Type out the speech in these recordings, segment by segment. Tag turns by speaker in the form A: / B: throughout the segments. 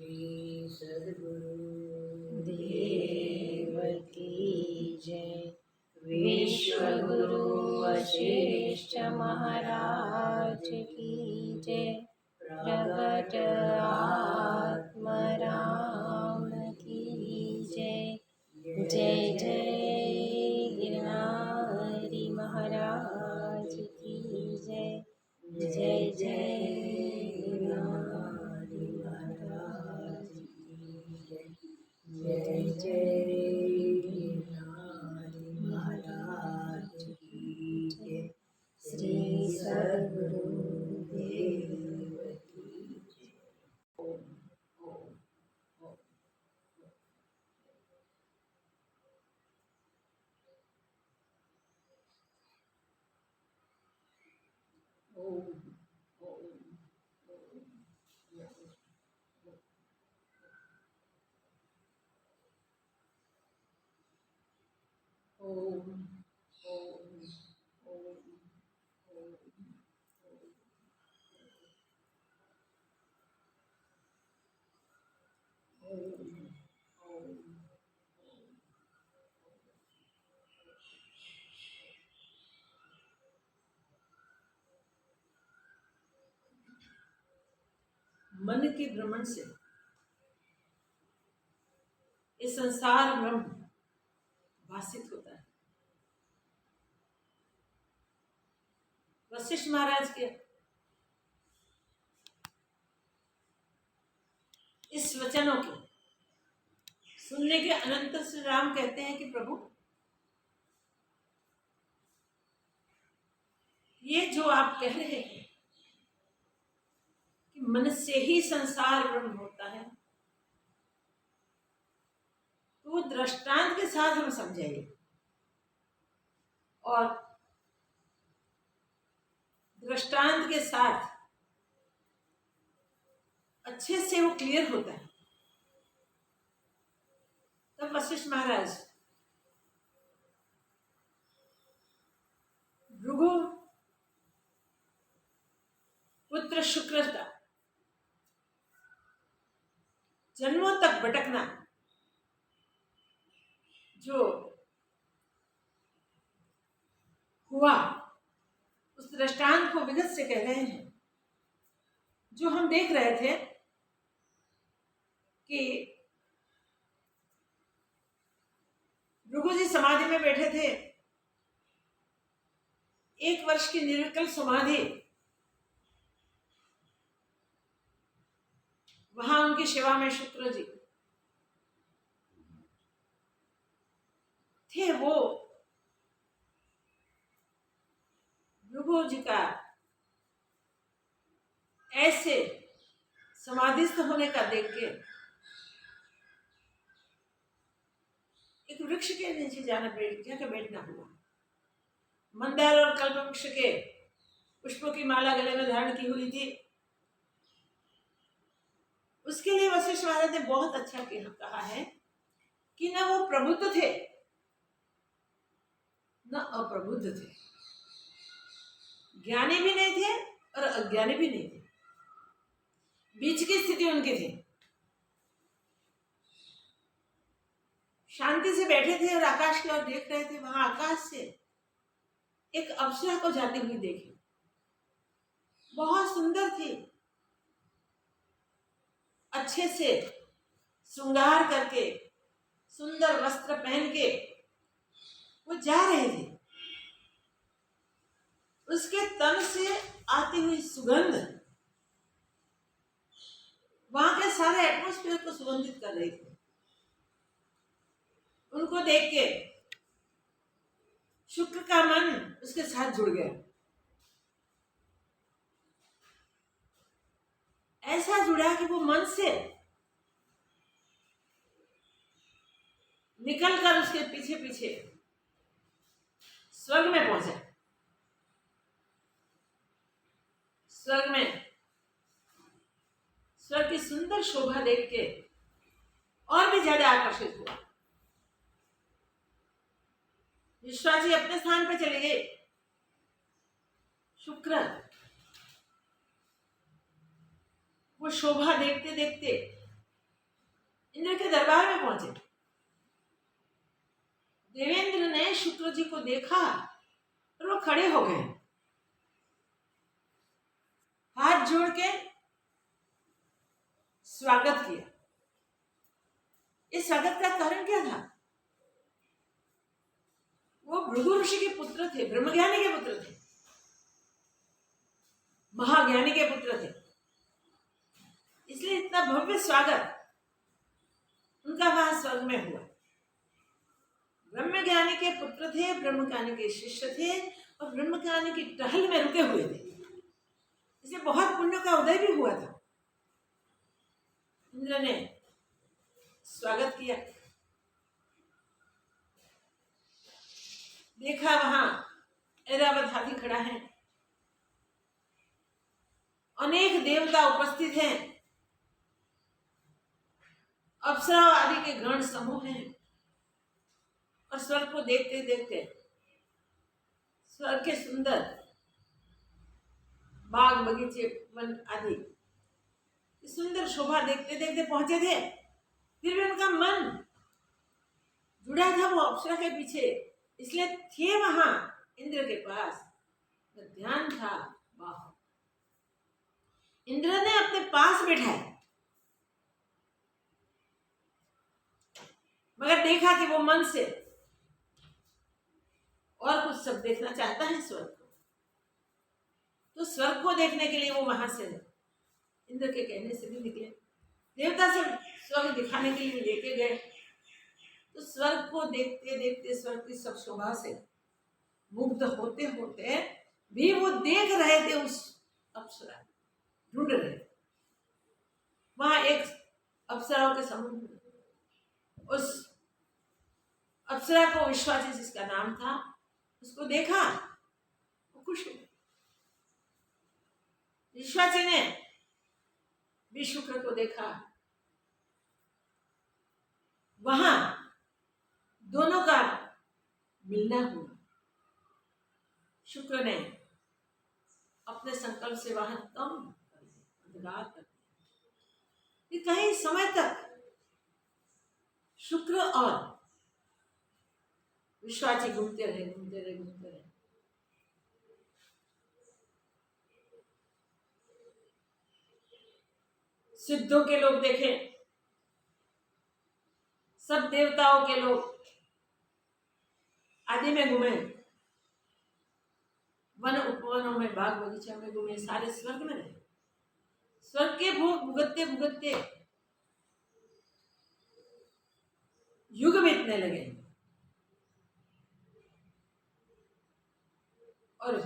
A: श्री सद्गुरु देव की जय। विश्वगुरु वशिष्ठ महाराज की जय। प्रगट आत्म राम की जय। जय जय गिरनारी महाराज की जय। जय जय गिरनारी महाराज की जय। जय जय गिरनारी महाराज की जय। श्री सद्गुरु देव की जय। ओम ओम ओम ओम मन के भ्रमण से इस संसार ब्रह्म भासित होता है। वशिष्ठ महाराज के इस वचनों के सुनने के अनंतर श्री राम कहते हैं कि प्रभु, ये जो आप कह रहे हैं कि मन से ही संसार ब्रह्म होता है, तो वो दृष्टांत के साथ हम समझाइए और दृष्टांत के साथ अच्छे से वो क्लियर होता है। तब वशिष्ठ महाराज भृगु पुत्र शुक्र का जन्मों तक भटकना जो हुआ, उस दृष्टांत को विगत से कह रहे हैं। जो हम देख रहे थे कि भृगु जी समाधि में बैठे थे, 1 वर्ष की निर्विकल्प समाधि, वहां उनकी सेवा में शुक्र जी थे। वो भृगु जी का ऐसे समाधिस्थ होने का देख के एक वृक्ष के नीचे जाकर बैठना हुआ। मंदार और कल्प वृक्ष के पुष्पों की माला गले में धारण की हुई थी। उसके लिए वशिष्ठ महाराज ने बहुत अच्छा कहा है कि न वो प्रबुद्ध थे न अप्रबुद्ध थे, ज्ञानी भी नहीं थे और अज्ञानी भी नहीं थे, बीच की स्थिति उनकी थी। शांति से बैठे थे और आकाश की ओर देख रहे थे। वहां आकाश से एक अप्सरा को जाती हुई देखी, बहुत सुंदर थी। अच्छे से श्रृंगार करके, सुंदर वस्त्र पहन के वो जा रहे थे। उसके तन से आती हुई सुगंध वहां के सारे एटमॉस्फेयर को सुगंधित कर रही थी। उनको देख के शुक्र का मन उसके साथ जुड़ गया। ऐसा जुड़ा कि वो मन से निकलकर उसके पीछे पीछे स्वर्ग में पहुंचा। स्वर्ग की सुंदर शोभा देख के और भी ज्यादा आकर्षित हुआ। विश्वास जी अपने स्थान पर चले गए। शुक्र वो शोभा देखते देखते इंद्र के दरबार में पहुंचे। देवेंद्र ने शुक्र जी को देखा और वो खड़े हो गए, हाथ जोड़ के स्वागत किया। इस स्वागत का कारण क्या था? वो भृगु ऋषि के पुत्र थे, ब्रह्मज्ञानी के पुत्र थे, महाज्ञानी के पुत्र थे, इसलिए इतना भव्य स्वागत उनका वहां स्वर्ग में हुआ। ब्रह्मज्ञानी के पुत्र थे, ब्रह्मज्ञानी के शिष्य थे और ब्रह्मज्ञानी की टहल में रुके हुए थे, इसलिए बहुत पुण्य का उदय भी हुआ था। इंद्र ने स्वागत किया, देखा वहां ऐरावत हाथी खड़ा है, अनेक देवता उपस्थित हैं, अप्सरा आदि के गण समूह हैं, और स्वर्ग को देखते देखते स्वर्ग के सुंदर बाग बगीचे वन आदि सुंदर शोभा देखते देखते पहुंचे थे। फिर भी उनका मन जुड़ा था वो अप्सरा के पीछे, इसलिए थे वहां इंद्र के पास, ध्यान था वाह। इंद्र ने अपने पास बैठाया, मगर देखा कि वो मन से और कुछ सब देखना चाहता है स्वर्ग को, तो स्वर्ग को देखने के लिए वो वहां से इंद्र के कहने से भी निकले, देवता से स्वर्ग दिखाने के लिए लेके गए। तो स्वर्ग को देखते देखते स्वर्ग की सब शोभा से मुग्ध होते होते भी वो देख रहे थे उस अप्सरा, ढूंढ रहे थे। वहां एक अप्सराओं के समूह, उस अप्सरा को विश्वाची जिसका नाम था, उसको देखा, वो खुश हो। विश्वाची ने भी शुक्र को देखा, वहां दोनों का मिलना हुआ। शुक्र ने अपने संकल्प से वहां कम अंधकार कर दिया। कहीं समय तक शुक्र और विश्वाची घूमते रहे, घूमते रहे, घूमते रहे। सिद्धों के लोग देखे, सब देवताओं के लोग आदि में घूमे, वन उपवनों में, बाग बगीचा में घूमे, सारे स्वर्ग में रहे। स्वर्ग के भोग भुगतते भुगतते युग बीतने लगे और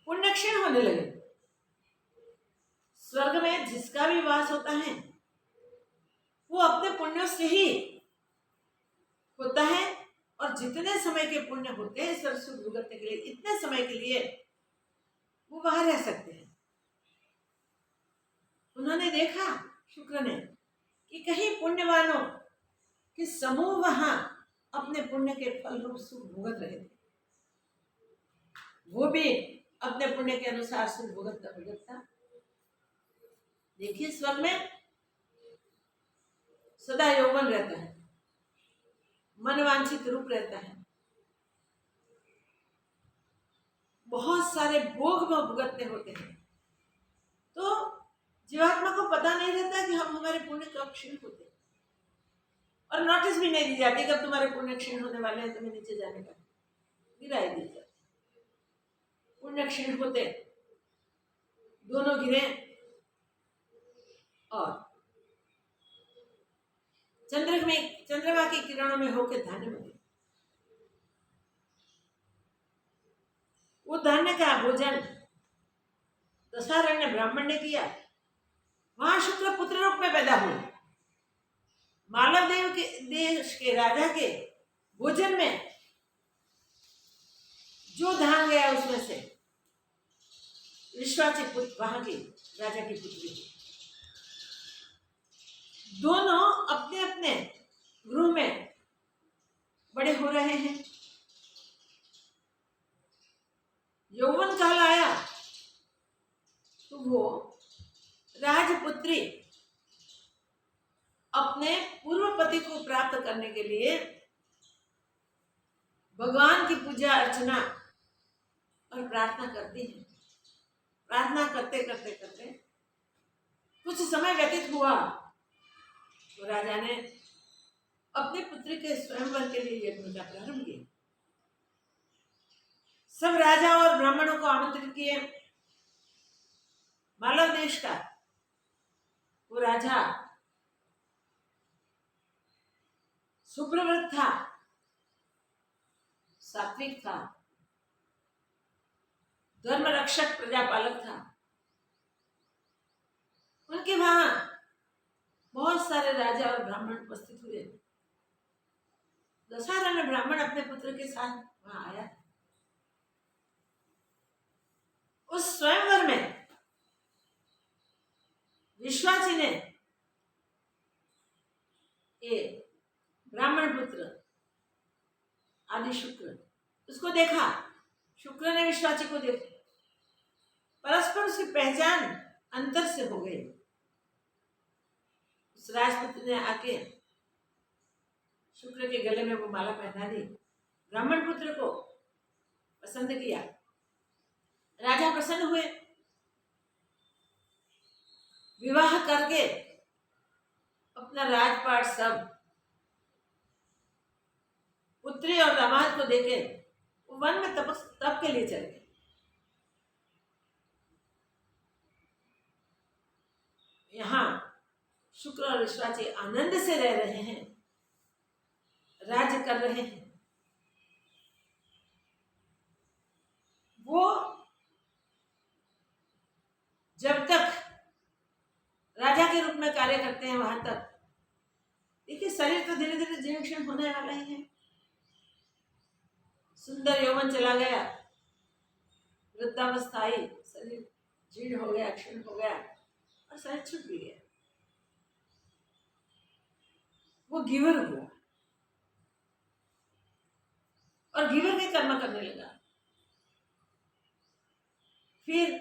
A: पुण्य क्षीण होने लगे। स्वर्ग में जिसका भी वास होता है वो अपने पुण्यों से ही होता है, और जितने समय के पुण्य होते हैं स्वर्ग सुख भुगतने के लिए, इतने समय के लिए वो वहां रह सकते हैं। उन्होंने देखा, शुक्र ने, कि कहीं पुण्यवानों के समूह वहां अपने पुण्य के फल रूप सुख भुगत रहे थे, वो भी अपने पुण्य के अनुसार सुख भुगतता भुगतता। देखिए स्वर्ग में सदा यौवन रहता है, मनवांछित रूप रहता है, बहुत सारे भोग भुगतने होते हैं, तो जीवात्मा को पता नहीं रहता कि हम हमारे पुण्य कब क्षीण होते, और नोटिस भी नहीं दी जाती कब तुम्हारे पुण्य क्षीण होने वाले हैं, तुम्हें नीचे जाने का गिराई दी जाती। पुण्य क्षीण होते दोनों गिरे और चंद्रमा की किरणों में होकर धान्य बने। वो धान्य का भोजन दशारण्य ब्राह्मण ने किया। वहां शुक्र पुत्र रूप में पैदा हुए। मालव देव के देश के राजा के भोजन में जो धान गया उसमें से विश्वाची पुत्र, वहां की राजा की पुत्री, दोनों अपने अपने गृह में बड़े हो रहे हैं। यौवन काल आया तो वो राजपुत्री भगवान की पूजा अर्चना और प्रार्थना करती हैं। प्रार्थना करते करते करते कुछ समय व्यतीत हुआ तो राजा ने अपने पुत्र के स्वयंवर के लिए यज्ञ का प्रारंभ किया। सब राजा और ब्राह्मणों को आमंत्रित किए। मालव देश का वो राजा सुप्रव्रत था, सात्विक था, धर्म रक्षक प्रजापालक था। उनके वहां बहुत सारे राजा और ब्राह्मण उपस्थित हुए। दशहरा ब्राह्मण अपने पुत्र के साथ वहां आया। उस स्वयंवर में विश्वासी ने ये ब्राह्मण पुत्र आदि शुक्र उसको देखा। शुक्र ने विश्वासी को देखा। परस्पर उसकी पहचान अंतर से हो गई। उस राजपुत्र ने आके शुक्र के गले में वो माला पहना दी। ब्राह्मण पुत्र को पसंद किया। राजा प्रसन्न हुए। विवाह करके अपना राजपाट सब पुत्री और दामाद को देके वो वन में तप के लिए चले गए। यहाँ शुक्र और विश्वासी आनंद से रह रहे हैं, राज्य कर रहे हैं। वो जब तक राजा के रूप में कार्य करते हैं वहां तक देखिए शरीर तो धीरे धीरे जीर्ण क्षीण होने वाला ही है। सुंदर यौवन चला गया, वृद्धावस्था आई, शरीर जीर्ण हो गया, क्षीण हो गया और शरीर छूट भी गया। वो गिवर हुआ और गिवर के कर्म करने लगा। फिर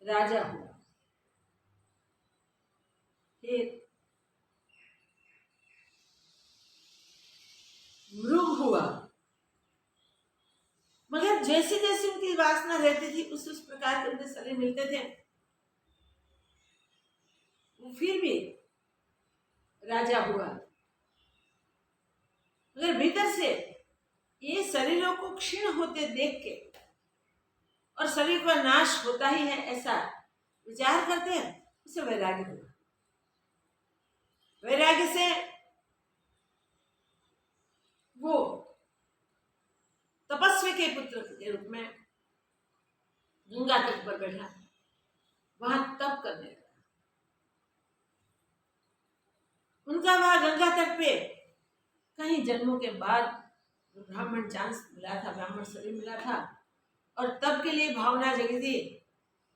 A: राजा हुआ, फिर मृग हुआ। मगर जैसे जैसे उनकी वासना रहती थी उस प्रकार के उनके शरीर मिलते थे। वो फिर भी राजा हुआ। मगर भीतर से ये शरीरों को क्षीण होते देख के और शरीर का नाश होता ही है ऐसा विचार करते हैं, उसे वैराग्य हुआ। वैराग्य से वो तपस्वी के पुत्र के रूप में गंगा तट पर बैठा, वहां तप करने लगा। उनका वहां गंगा तट पे कई जन्मों के बाद ब्राह्मण चांस मिला था, ब्राह्मण शरीर मिला था और तप के लिए भावना जगी थी,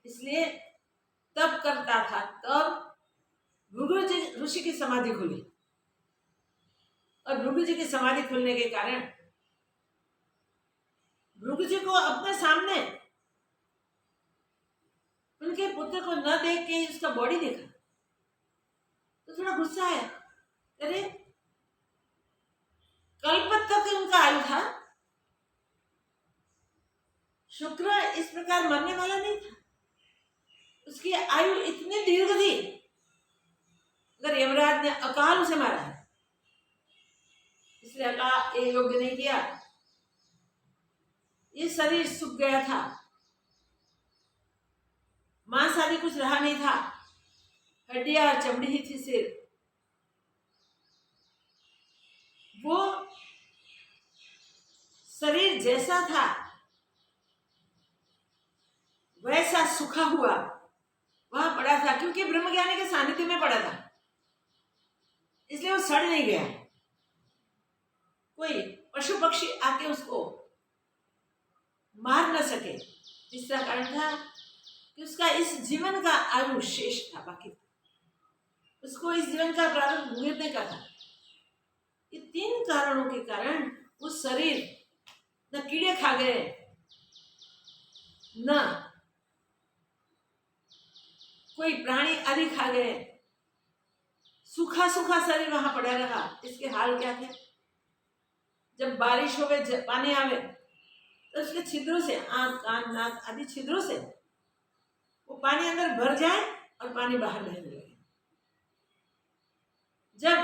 A: इसलिए तप करता था। तब भृगु ऋषि की समाधि खुली और भृगु जी की समाधि खुलने के कारण भृगु जी को अपने सामने उनके पुत्र को न देख के उसका बॉडी देखा तो थोड़ा गुस्सा आया। अरे कल्प तक उनका आयु था, शुक्र इस प्रकार मरने वाला नहीं था, उसकी आयु इतनी दीर्घ थी। अगर यमराज ने अकाल उसे मारा है, इसलिए अकाल ये योग्य नहीं किया। ये शरीर सूख गया था, मांस आदि कुछ रहा नहीं था, हड्डियां और चमड़ी ही थी सिर्फ। वो शरीर जैसा था वैसा सूखा हुआ वहां पड़ा था, क्योंकि ब्रह्मज्ञानी के सानिध्य में पड़ा था, इसलिए वो सड़ नहीं गया। कोई पशु पक्षी आके उसको मार न सके। तीसरा कारण था कि उसका इस जीवन का आयु शेष था, बाकी था। उसको इस जीवन का प्रारंभ गिरने का था। ये तीन कारणों के कारण वो शरीर न कीड़े खा गए, न कोई प्राणी आदि खा गए, सूखा सूखा शरीर वहां पड़ा रहा। इसके हाल क्या थे? जब बारिश होवे पानी आवे तो उसके छिद्रों से आंख कान नाक आदि छिद्रों से वो पानी अंदर भर जाए और पानी बाहर बहने लगे। जब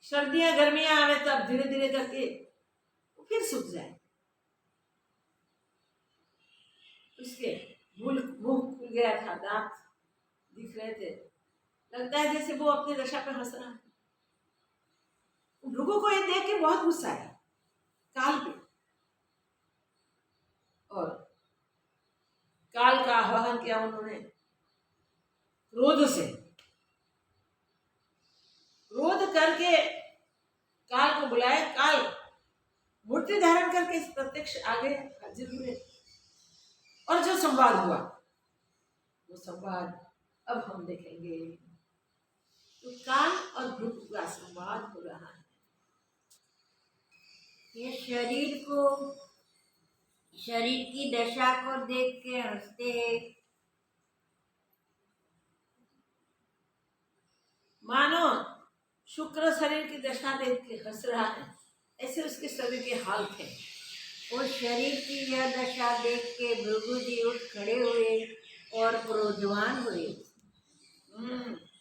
A: सर्दियां गर्मियां आवे तब धीरे धीरे करके वो फिर सूख जाए। उसके मुंह खुल गया था, दांत दिख रहे थे, लगता है जैसे वो अपनी दशा पे हंस रहा है। लोगों को ये देख के बहुत गुस्सा आया काल पे, और काल का आह्वान किया उन्होंने क्रोध से। क्रोध करके काल को बुलाया। काल मूर्ति धारण करके इस प्रत्यक्ष आगे हाजिर हुए और जो संवाद हुआ वो संवाद अब हम देखेंगे। तो काल और भृगु का संवाद हो रहा है।
B: ये शरीर की दशा को देख के हंसते हैं।
A: मानो शुक्र शरीर की दशा देख के हंस रहा है, ऐसे उसके शरीर के हाल थे।
B: और शरीर की यह दशा देख के भृगु जी उठ खड़े हुए और क्रोधवान हुए।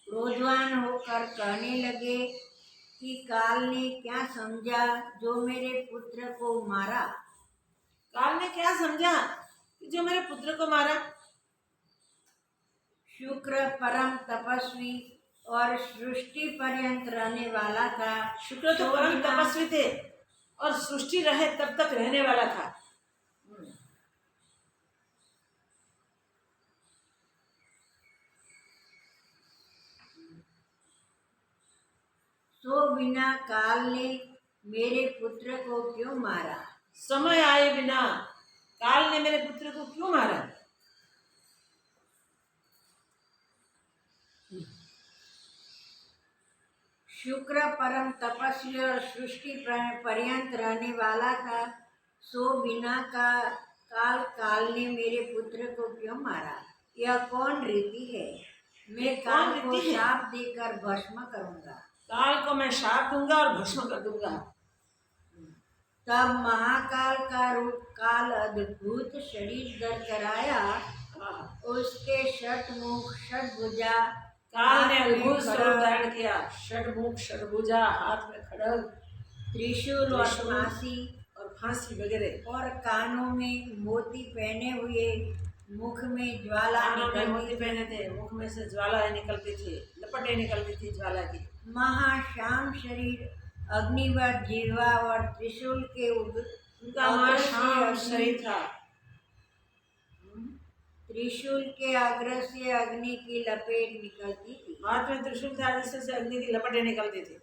B: क्रोधवान होकर कहने लगे कि काल ने क्या समझा जो मेरे पुत्र को मारा।
A: काल ने क्या समझा कि जो मेरे पुत्र को मारा।
B: शुक्र परम तपस्वी और सृष्टि पर्यंत रहने वाला था।
A: शुक्र तो परम तपस्वी थे और सृष्टि रहे तब तक रहने वाला था।
B: तो बिना काल ने मेरे पुत्र को क्यों मारा।
A: समय आए बिना काल ने मेरे पुत्र को क्यों मारा।
B: शुक्र परम तपस्वी और सृष्टि पर्यंत रहने वाला था, सो बिना काल ने मेरे पुत्र को क्यों मारा। यह कौन रीति है। मैं काल को शाप देकर भस्म करूंगा।
A: काल को मैं शाप दूंगा और भस्म कर दूंगा।
B: तब महाकाल का रूप काल अद्भुत शरीर धर कर आया। उसके षटमुख षटभुजा।
A: काल ने अद्भुत स्वरूप धारण किया। षटमुख षटभुजा, हाथ में खड्ग,
B: त्रिशूल और
A: फांसी वगैरह,
B: और कानों में मोती पहने हुए, मुख में ज्वाला
A: मोती पहने थे, मुख में से ज्वाला निकलती थी, लपटें निकलती थी ज्वाला की।
B: महाश्याम शरीर, अग्निवत जिह्वा और त्रिशूल के
A: उनका महाश्याम शरीर था।
B: त्रिशूल के अग्र से अग्नि की लपेट निकलती थी।
A: हाथ में त्रिशूल था जिससे अग्नि की लपटें निकलती थी।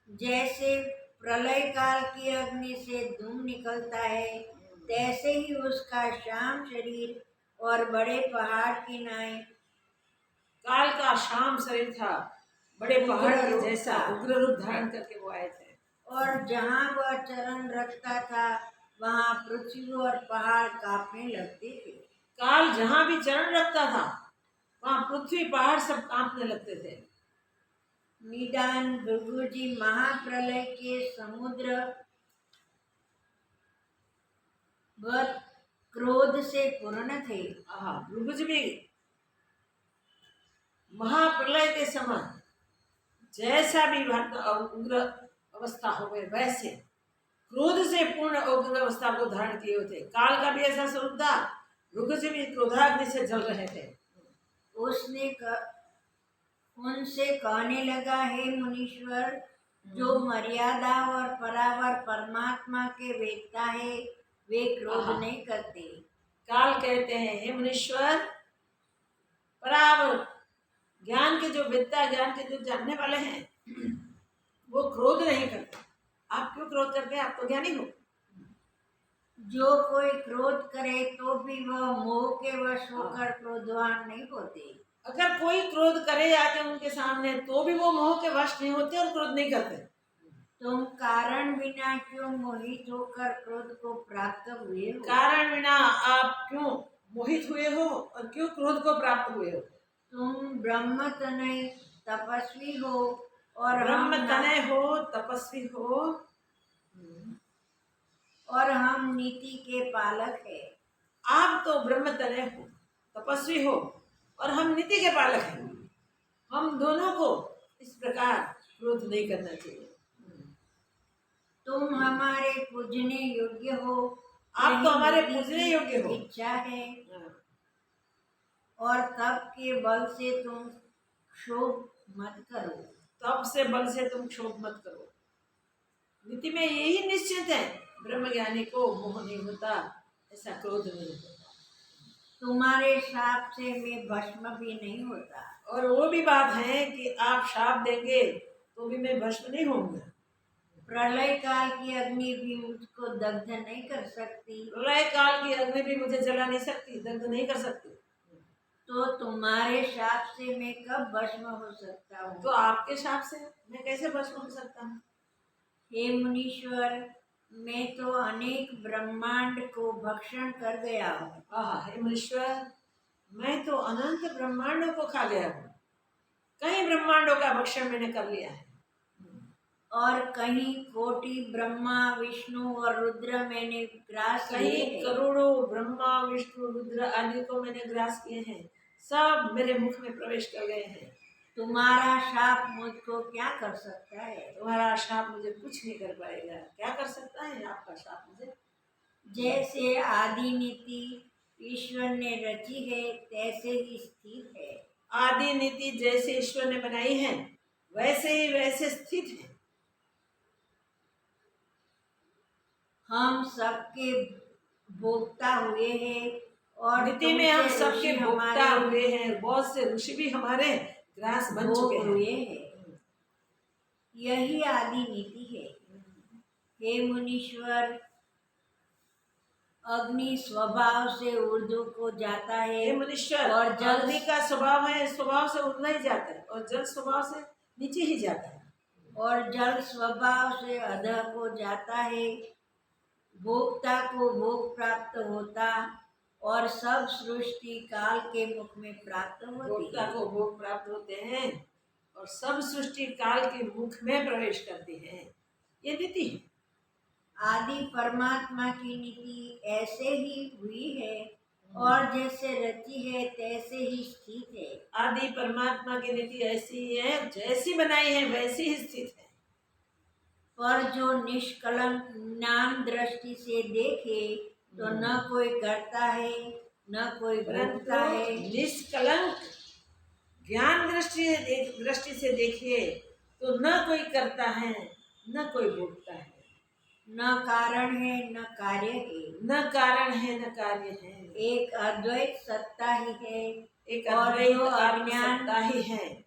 B: जैसे प्रलय काल की अग्नि से धूम निकलता है, तैसे ही उसका श्याम शरीर और बड़े पहाड़ की नाई।
A: काल का श्याम शरीर था, बड़े पहाड़ के जैसा उग्र रूप धारण करके वो आए थे।
B: और जहाँ वह चरण रखता था वहाँ पृथ्वी और पहाड़ कांपने लगते थे।
A: काल जहाँ भी चरण रखता था वहाँ पृथ्वी पहाड़ सब कांपने लगते थे।
B: निदान भृगु जी महाप्रलय के समुद्र वत क्रोध से पूर्ण थे।
A: भृगु जी भी महाप्रलय के समय जैसा भी उग्र अवस्था हो गए वैसे क्रोध से पूर्ण उग्र अवस्था को धारण किए होते। काल का भी ऐसा स्वरूप था, भृगु जी भी क्रोधाग्नि से जल रहे थे।
B: उनसे कहने लगा, हे मुनीश्वर, जो मर्यादा और परावर परमात्मा के वेत्ता है वे क्रोध नहीं करते।
A: काल कहते हैं, हे मुनीश्वर, परावर ज्ञान के जो वेत्ता, ज्ञान के जो जानने वाले हैं वो क्रोध नहीं करते। आप क्यों क्रोध करते हैं? आप तो ज्ञानी हो।
B: जो कोई क्रोध करे तो भी वह मोह के वश होकर क्रोधवान नहीं होते।
A: अगर कोई क्रोध करे आके उनके सामने तो भी वो मोह के वश नहीं होते और क्रोध नहीं करते।
B: तुम कारण बिना क्यों मोहित होकर क्रोध को प्राप्त हुए हो।
A: कारण बिना आप क्यों मोहित हुए हो और क्यों क्रोध को प्राप्त हुए हो।
B: तुम ब्रह्म तनय तपस्वी हो और हम
A: ब्रह्म तनय हो, तपस्वी हो,
B: और हम नीति के पालक है।
A: आप तो ब्रह्म तनय हो, तपस्वी हो, और हम नीति के पालक हैं। हम दोनों को इस प्रकार क्रोध नहीं करना चाहिए।
B: तुम हमारे पूजने योग्य हो,
A: आप तो
B: यही
A: हमारे
B: मेरी
A: पूजने योग्य हो।
B: इच्छा है,
A: हाँ।
B: और तप के बल से तुम क्षोभ मत करो।
A: तप से बल से तुम क्षोभ मत करो। नीति में यही निश्चित है, ब्रह्म ज्ञानी को मोह नहीं होता, ऐसा क्रोध नहीं होता।
B: तुम्हारे शाप से मैं भस्म भी नहीं होता।
A: और वो भी बात है कि आप शाप देंगे तो भी मैं भस्म नहीं होऊंगा।
B: प्रलय काल की अग्नि भी मुझको दग्ध नहीं कर सकती।
A: प्रलय काल की अग्नि भी मुझे जला नहीं सकती, दग्ध नहीं कर सकती।
B: तो तुम्हारे शाप से मैं कब भस्म हो सकता हूँ?
A: तो आपके शाप से मैं कैसे भस्म हो सकता हूँ?
B: हे मुनीश्वर, मैं तो अनेक ब्रह्मांड को भक्षण कर गया हूँ।
A: हे मुनीश्वर, मैं तो अनंत ब्रह्मांडों को खा गया हूँ। कई ब्रह्मांडों का भक्षण मैंने कर लिया है।
B: और कहीं कोटि ब्रह्मा विष्णु और रुद्र मैंने ग्रास किए
A: कई
B: हैं।
A: करोड़ों ब्रह्मा विष्णु रुद्र आदि को मैंने ग्रास किए हैं, सब मेरे मुख में प्रवेश कर गए हैं।
B: तुम्हारा शाप मुझको क्या कर सकता है?
A: तुम्हारा शाप मुझे कुछ नहीं कर पाएगा। क्या कर सकता है आपका शाप मुझे?
B: जैसे आदि नीति ईश्वर ने रची है, तैसे ही स्थित है।
A: आदि नीति जैसे ईश्वर ने बनाई है, वैसे ही वैसे स्थित है।
B: हम सबके भोक्ता हुए हैं, और
A: नीति में हम
B: तुमसे
A: सबके
B: ऋषि
A: भोक्ता
B: हमारे
A: हुए हैं। बहुत से ऋषि भी हमारे ग्रास बन चुके
B: भोग हुए
A: हैं।
B: हैं। यही आदि नीति है। हे मुनीश्वर, अग्नि स्वभाव से ऊर्ध्व को जाता है,
A: हे मुनीश्वर,
B: और जल
A: अग्नि का स्वभाव है, स्वभाव से ऊर्ध्व ही जाता है, और जल स्वभाव से नीचे ही जाता है।
B: और जल स्वभाव से अधः को जाता है। भोक्ता को भोग प्राप्त होता, और सब सृष्टि काल के मुख में प्राप्त होती
A: भोक्ता
B: है।
A: को भोग प्राप्त होते हैं, और सब सृष्टि काल के मुख में प्रवेश करती है। ये नीति है।
B: आदि परमात्मा की नीति ऐसे ही हुई है, और जैसे रची है तैसे ही स्थित है।
A: आदि परमात्मा की नीति ऐसी ही है, जैसी बनाई है वैसी ही स्थित है।
B: पर जो निष्कलंक ज्ञान दृष्टि से देखे, तो न कोई करता है न कोई भोगता है।
A: निष्कलंक ज्ञान दृष्टि से देखिए तो न कोई करता है न कोई भोगता है।
B: न कारण है न कार्य है।
A: न कारण है न कार्य है।
B: एक अद्वैत सत्ता ही है।
A: एक
B: और
A: अद्वैत
B: जो
A: आत्मसत्ता ही है।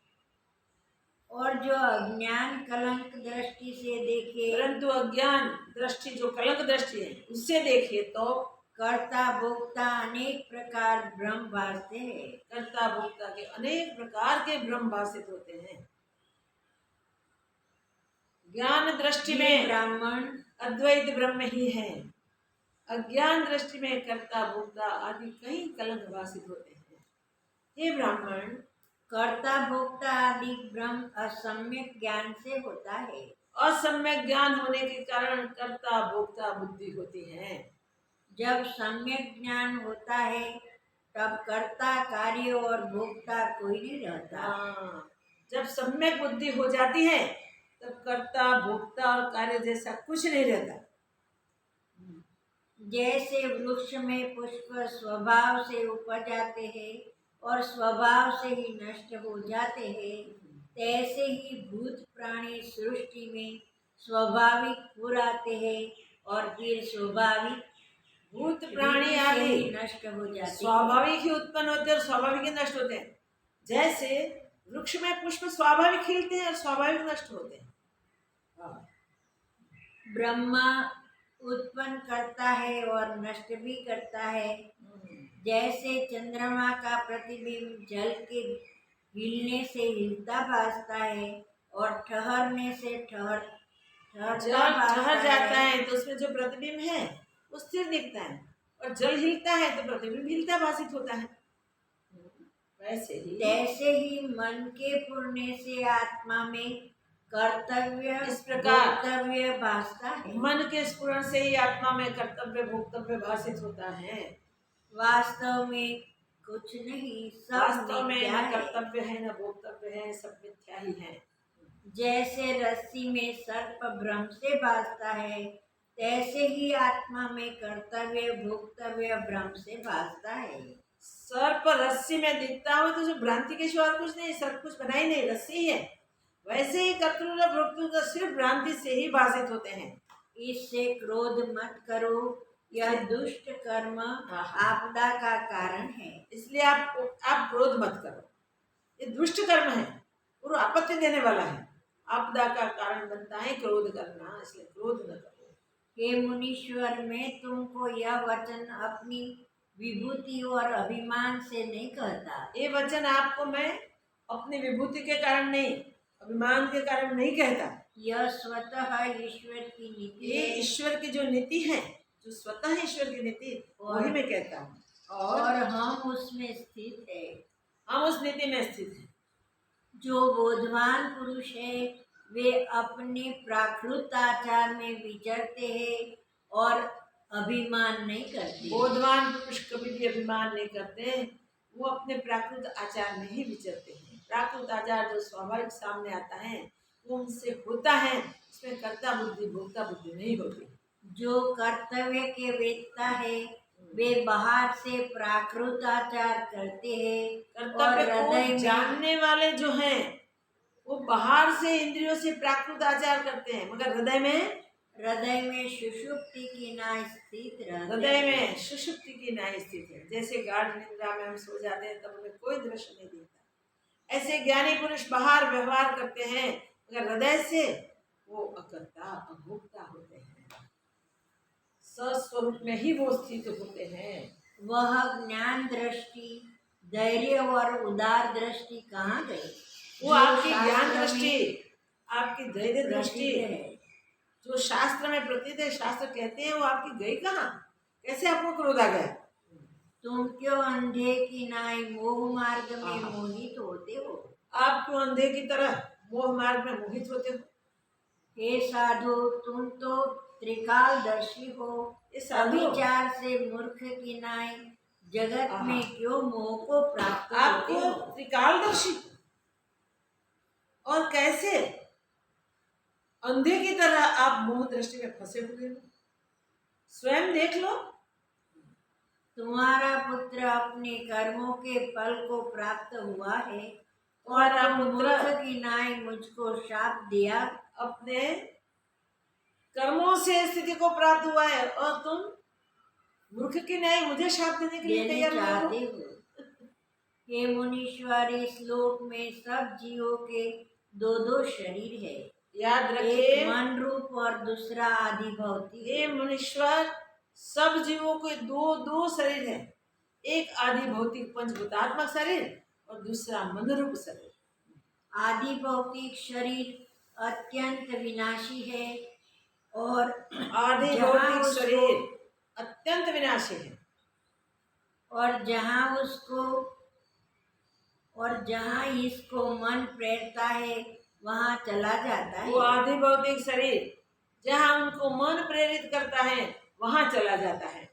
B: और जो अज्ञान कलंक दृष्टि से देखे,
A: परंतु अज्ञान दृष्टि जो कलंक दृष्टि है उससे देखिए तो
B: कर्ता भोक्ता अनेक प्रकार भ्रम भासते हैं।
A: कर्ता भोक्ता के अनेक प्रकार के भ्रम भाषित होते हैं। ज्ञान दृष्टि
B: ये
A: में
B: ब्राह्मण
A: अद्वैत ब्रह्म ही है। अज्ञान दृष्टि में कर्ता भोक्ता आदि कई कलंक भाषित होते हैं। हे ब्राह्मण,
B: कर्ता भोक्ता आदि भ्रम असम्यक ज्ञान से होता है।
A: असम्यक ज्ञान होने के कारण कर्ता भोक्ता बुद्धि होती है।
B: जब सम्यक ज्ञान होता है, तब कर्ता कार्य और भोक्ता कोई नहीं रहता।
A: जब सम्यक बुद्धि हो जाती है तब कर्ता भोक्ता और कार्य जैसा कुछ नहीं रहता।
B: जैसे वृक्ष में पुष्प स्वभाव से उपज आते हैं और स्वभाव से ही नष्ट हो जाते हैं, तैसे ही भूत प्राणी सृष्टि में स्वाभाविक फूल आते हैं और फिर स्वाभाविक
A: भूत प्राणी आदि
B: नष्ट हो जाते,
A: स्वाभाविक ही उत्पन्न होते हैं और स्वाभाविक ही नष्ट होते हैं। जैसे वृक्ष में पुष्प स्वाभाविक खिलते हैं और स्वाभाविक नष्ट होते हैं।
B: ब्रह्मा उत्पन्न करता है और नष्ट भी करता है। जैसे चंद्रमा का प्रतिबिंब जल के हिलने से हिलता भासता है, और ठहरने से ठहर
A: जाता है तो उसमें जो प्रतिबिंब है वो स्थिर दिखता है, और जल हिलता है तो प्रतिबिंब हिलता भासित होता है।
B: तैसे ही मन के पुरने से आत्मा में कर्तव्य
A: इस प्रकार
B: भोक्तव्य भासता है।
A: मन के स्फुरण से ही आत्मा में कर्तव्य भोक्तव्य भाषित होता है।
B: वास्तव में कुछ नहीं, सब
A: वास्तव में
B: मिथ्या
A: न
B: है।
A: कर्तव्य है न भोक्तव्य है, सब मिथ्या ही है।
B: जैसे रस्सी में सर्प भ्रम से भासता है, तैसे ही आत्मा में कर्तव्य भोक्तव्य भ्रम से भासता है।
A: सर्प रस्सी में दिखता हो तो जो भ्रांति के सिवा और कुछ नहीं, सर्प कुछ बना ही नहीं, रस्सी ही है। वैसे ही कर्तृत्व भोक्तृत्व सिर्फ भ्रांति से ही भाषित होते हैं।
B: इससे क्रोध मत करो, यह दुष्ट कर्म आपदा का कारण है।
A: इसलिए आप क्रोध मत करो, ये दुष्ट कर्म है और आपत्ति देने वाला है, आपदा का कारण बनता है क्रोध करना, इसलिए क्रोध न करो।
B: हे मुनीश्वर, मैं तुमको यह वचन अपनी विभूति और अभिमान से नहीं कहता।
A: ये वचन आपको मैं अपनी विभूति के कारण नहीं, अभिमान के कारण नहीं कहता।
B: यह स्वतः ईश्वर की नीति
A: ये
B: है
A: ईश्वर की जो नीति है, जो स्वतः ईश्वर की नीति, वही मैं कहता हूँ।
B: और हम उसमें स्थित है।
A: हम उस नीति में स्थित हैं।
B: जो बोधवान पुरुष है वे अपने प्राकृत आचार में विचरते हैं और अभिमान नहीं करते।
A: बोधवान पुरुष कभी भी अभिमान नहीं करते, वो अपने प्राकृत आचार में ही विचरते हैं। प्राकृत आचार जो स्वाभाविक सामने आता है वो उनसे होता है, इसमें कर्ता बुद्धि भोक्ता बुद्धि नहीं होती।
B: जो कर्तव्य के वेत्ता है वे बाहर से प्राकृत आचार करते हैं और
A: कर्तव्य
B: हृदय
A: को
B: में
A: जानने वाले जो हैं वो बाहर से इंद्रियों से प्राकृत आचार करते हैं, मगर
B: हृदय में सुषुप्ति की नाय स्थित रहते
A: हृदय
B: हैं।
A: में सुषुप्ति की नाय स्थित है। जैसे गाढ़ निद्रा में हम सो जाते हैं तब हमें कोई दृश्य नहीं दिखता, ऐसे ज्ञानी पुरुष बाहर व्यवहार करते हैं मगर हृदय से वो अकर्ता अभोक्ता होते हैं, सस्वरूप में ही वो स्थित होते हैं।
B: वह ज्ञान दृष्टि, धैर्य और उदार दृष्टि कहाँ गई?
A: वो आपकी ज्ञान दृष्टि, आपकी धैर्य दृष्टि
B: है
A: जो शास्त्र में प्रतीत है, शास्त्र कहते हैं, वो आपकी गई कहाँ? कैसे आपको क्रोध आ गया?
B: तुम क्यों अंधे की नाई मोह मार्ग में मोहित होते हो?
A: आप क्यों अंधे की तरह मोह मार्ग में मोहित होते हो?
B: हे साधु, तुम तो त्रिकालदर्शी हो।
A: ये साधु
B: विचार से मूर्ख की नाई जगत में क्यों मोह को प्राप्त होते
A: आपको
B: हो?
A: त्रिकालदर्शी और कैसे अंधे की तरह आप मोह दृष्टि में फंसे हुए हो? स्वयं देख लो।
B: तुम्हारा पुत्र अपने कर्मों के फल को प्राप्त हुआ है और
A: तुम्हारा
B: तुम
A: पुत्र
B: मूर्ख की नाई मुझको शाप दिया।
A: अपने कर्मों से स्थिति को प्राप्त हुआ है और तुम मूर्ख की न्याय मुझे शाप देने के लिए तैयार
B: चाहते
A: हो।
B: हे मुनीश्वर, इस लोक में सब जीवों के दो दो शरीर है।
A: याद रखिए,
B: एक मन रूप और दूसरा आदि भौतिक।
A: हे मुनीश्वर, सब जीवों के दो दो शरीर है, एक आदि भौतिक पंचभूतात्मक शरीर और दूसरा मन रूप शरीर।
B: आदि भौतिक शरीर अत्यंत विनाशी है और
A: आदि भौतिक शरीर अत्यंत विनाशी है
B: और जहाँ इसको मन प्रेरता है वहाँ चला जाता है।
A: वो आदि भौतिक शरीर जहाँ उनको मन प्रेरित करता है वहाँ चला जाता है।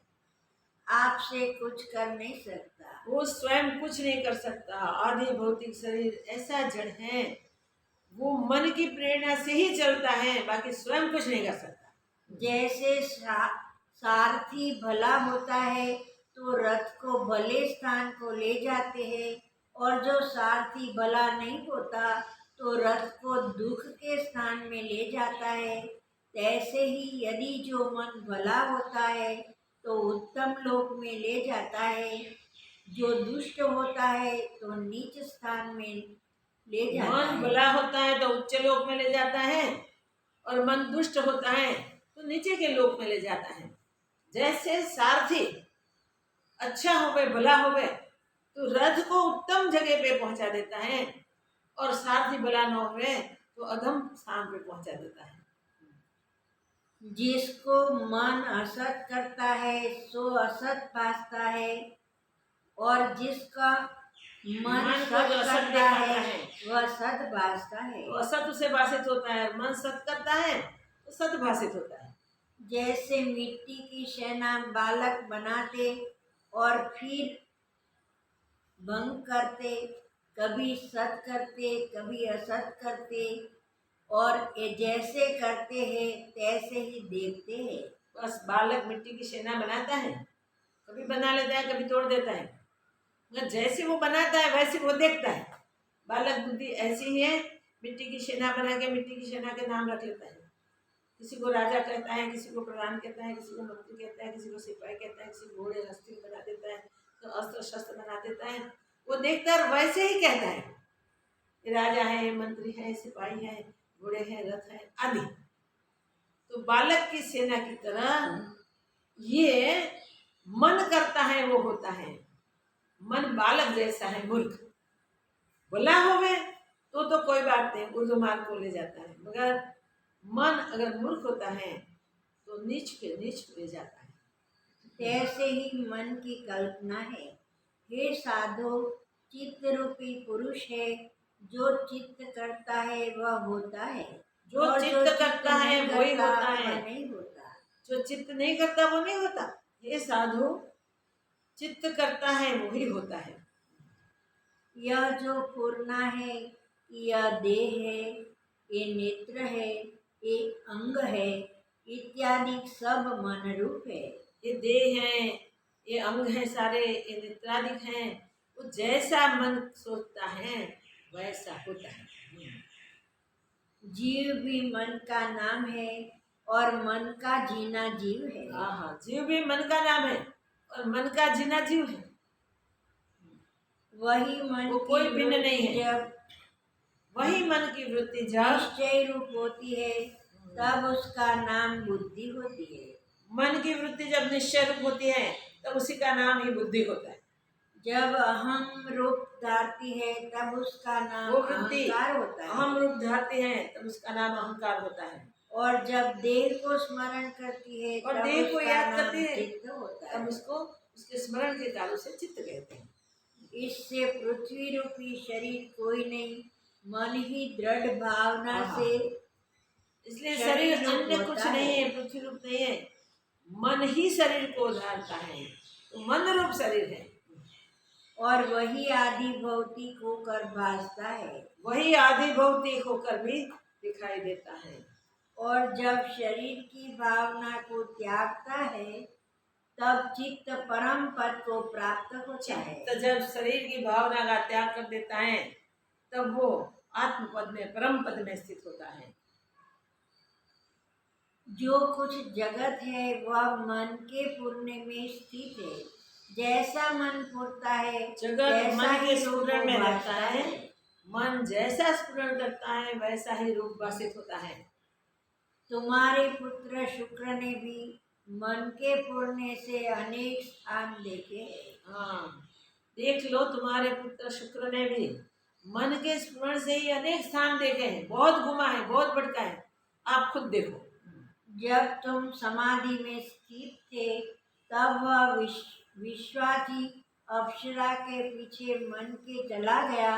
B: आपसे कुछ कर नहीं सकता,
A: वो स्वयं कुछ नहीं कर सकता। आदि भौतिक शरीर ऐसा जड़ है, वो मन की प्रेरणा से ही चलता है, बाकी स्वयं कुछ नहीं कर सकता।
B: जैसे सारथी भला होता है तो रथ को भले स्थान को ले जाते हैं और जो सारथी भला नहीं होता तो रथ को दुख के स्थान में ले जाता है। तैसे ही यदि जो मन भला होता है तो उत्तम लोक में ले जाता है, जो दुष्ट होता है तो नीच स्थान में ले जाता है।
A: मन भला होता है तो उच्च लोक में ले जाता है और मन दुष्ट होता है तो नीचे के लोक में ले जाता है। जैसे सारथी अच्छा होवे भला होवे तो रथ को उत्तम जगह पे पहुंचा देता है और सारथी भला न होवे तो अधम स्थान पे पहुंचा देता है।
B: जिसको मन असत करता है सो असत पासता है और जिसका मन
A: मन को
B: सत
A: जो असत
B: करता
A: दिखाता
B: है
A: है
B: वह सत भासता है।
A: तो असत उसे भाषित होता है, मन सत करता है तो सत भाषित होता है।
B: जैसे मिट्टी की सेना बालक बनाते और फिर भंग करते, कभी सत करते कभी असत करते, और ये जैसे करते हैं तैसे ही देखते हैं।
A: बस बालक मिट्टी की सेना बनाता है, कभी बना लेता है कभी तोड़ देता है, मगर जैसे वो बनाता है वैसे वो देखता है। बालक बुद्धि ऐसी ही है, मिट्टी की सेना बना के मिट्टी की सेना के नाम रख लेता है। किसी को राजा कहता है, किसी को प्रधान कहता है, किसी को मंत्री कहता है, किसी को सिपाही कहता है, किसी को घोड़े हस्ती बना देता है, तो अस्त्र शस्त्र बना देता है। वो देखता है और वैसे ही कहता है, ये राजा है, मंत्री है, सिपाही है, घोड़े हैं, रथ है आदि। तो बालक की सेना की तरह ये मन करता है वो होता है। मन बालक जैसा है, मूर्ख भला होवे तो कोई बात नहीं, उर्दू मार्ग को ले जाता है, मगर मन अगर मूर्ख होता है तो नीच के नीच ले जाता है।
B: तैसे ही मन की कल्पना है। हे साधो, चित्त रूपी पुरुष है, जो चित्त करता है वह होता है,
A: जो
B: और
A: चित्त करता है
B: नहीं
A: वही
B: करता,
A: होता है,
B: वह नहीं होता।
A: जो चित्त नहीं करता वो नहीं होता। ये साधु चित्त करता है वही होता है।
B: यह जो फुरना है, यह देह है, ये नेत्र है, ये अंग है, इत्यादि सब मन रूप है।
A: ये देह है, ये अंग है, सारे ये नेत्रादिक हैं। वो जैसा मन सोचता है वैसा होता है।
B: जीव भी मन का नाम है, और मन का जीना जीव है।
A: हाँ, जीव भी मन का नाम है और मन का जीना जीव है।
B: वही मन
A: वो
B: की
A: कोई भिन्न
B: वृत्ति
A: नहीं है।
B: जब
A: वही मन की वृत्ति जब
B: निश्चय रूप होती है तब उसका नाम बुद्धि होती है।
A: मन की वृत्ति जब निश्चय रूप होती है तब उसी का नाम ही बुद्धि होता है।
B: जब अहम रूप धारती है तब उसका नाम
A: वो वृत्ति
B: अहंकार होता है।
A: अहम रूप धारती है तब उसका नाम अहंकार होता है।
B: और जब देह को स्मरण करती है
A: और
B: तब
A: देह को
B: उसका
A: याद
B: नाम
A: करती है
B: चित्त होता है।
A: तब उसको उसके स्मरण के कारण से चित्त कहते हैं।
B: इससे पृथ्वी रूपी शरीर कोई नहीं, मन ही दृढ़ भावना
A: हाँ।
B: से
A: इसलिए
B: शरीर
A: शरीर
B: रूप
A: अन्य
B: होता
A: कुछ
B: है।
A: नहीं है, पृथ्वी रूप नहीं है, मन ही शरीर को धारता है, तो मन रूप शरीर है।
B: और वही आदि भौतिक होकर भासता है।
A: वही आदि भौतिक होकर भी दिखाई देता है।
B: और जब शरीर की भावना को त्यागता है तब चित्त परम पद को प्राप्त होता है।
A: चित्त जब शरीर की भावना का त्याग कर देता है तब वो आत्म पद में परम पद में स्थित होता है।
B: जो कुछ जगत है वह मन के पूर्णे में स्थित है। जैसा मन फुरता है
A: जगत मन के
B: रूप
A: स्फुरण में रहता
B: भासता
A: है, मन जैसा स्फुरण करता है वैसा ही रूप भाषित होता है।
B: तुम्हारे पुत्र शुक्र ने भी मन के पूर्णे से अनेक स्थान देखे हैं।
A: हाँ, देख लो, तुम्हारे पुत्र शुक्र ने भी मन के स्मरण से ही अनेक स्थान देखे हैं, बहुत घुमा है, बहुत भटका है। आप खुद देखो।
B: जब तुम समाधि में स्थित थे तब वह विश्वाची अप्सरा के पीछे मन के चला गया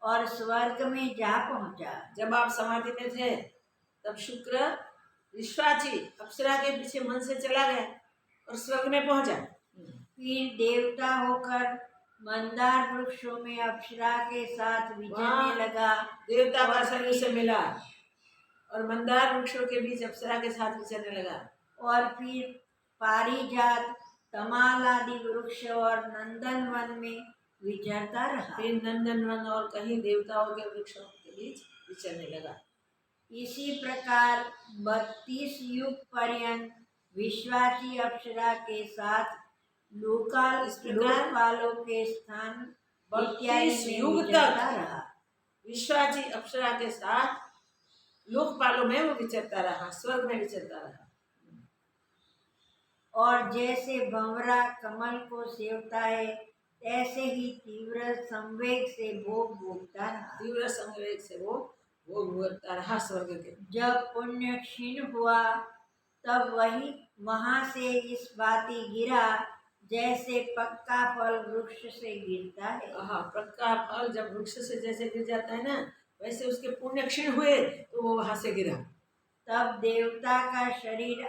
B: और स्वर्ग में जा पहुंचा।
A: जब आप समाधि में थे तब शुक्र विश्वाची अप्सरा के पीछे मन से चला गया और स्वर्ग में पहुंचा।
B: फिर देवता होकर मंदार वृक्षों में अप्सरा के साथ विचरने लगा।
A: देवता का शरीर से मिला और मंदार वृक्षों के बीच अप्सरा के साथ विचरने लगा।
B: और फिर पारिजात, तमाल आदि वृक्ष और नंदनवन में विचरता रहा।
A: फिर नंदनवन और कहीं देवताओं के वृक्षों के बीच विचरने लगा।
B: इसी प्रकार 32 युग पर्यंत विश्वाची अप्सरा के साथ लोकपालों के स्थान
A: 32 युग तक विश्वाची अप्सरा के साथ लोकपालों में वो विचरता रहा, स्वर्ग में विचरता रहा।
B: और जैसे भंवरा कमल को सेवता है ऐसे ही तीव्र संवेग से भोग भोगता रहा।
A: तीव्र संवेग से वो भोग भोगता रहा स्वर्ग के।
B: जब पुण्य क्षीण हुआ तब वही वहां से इस बाती गिरा जैसे पक्का फल वृक्ष से गिरता है।
A: हाँ, पक्का फल जब वृक्ष से जैसे गिर जाता है ना, वैसे उसके पुण्य क्षीण हुए तो वो वहां से गिरा।
B: तब देवता का शरीर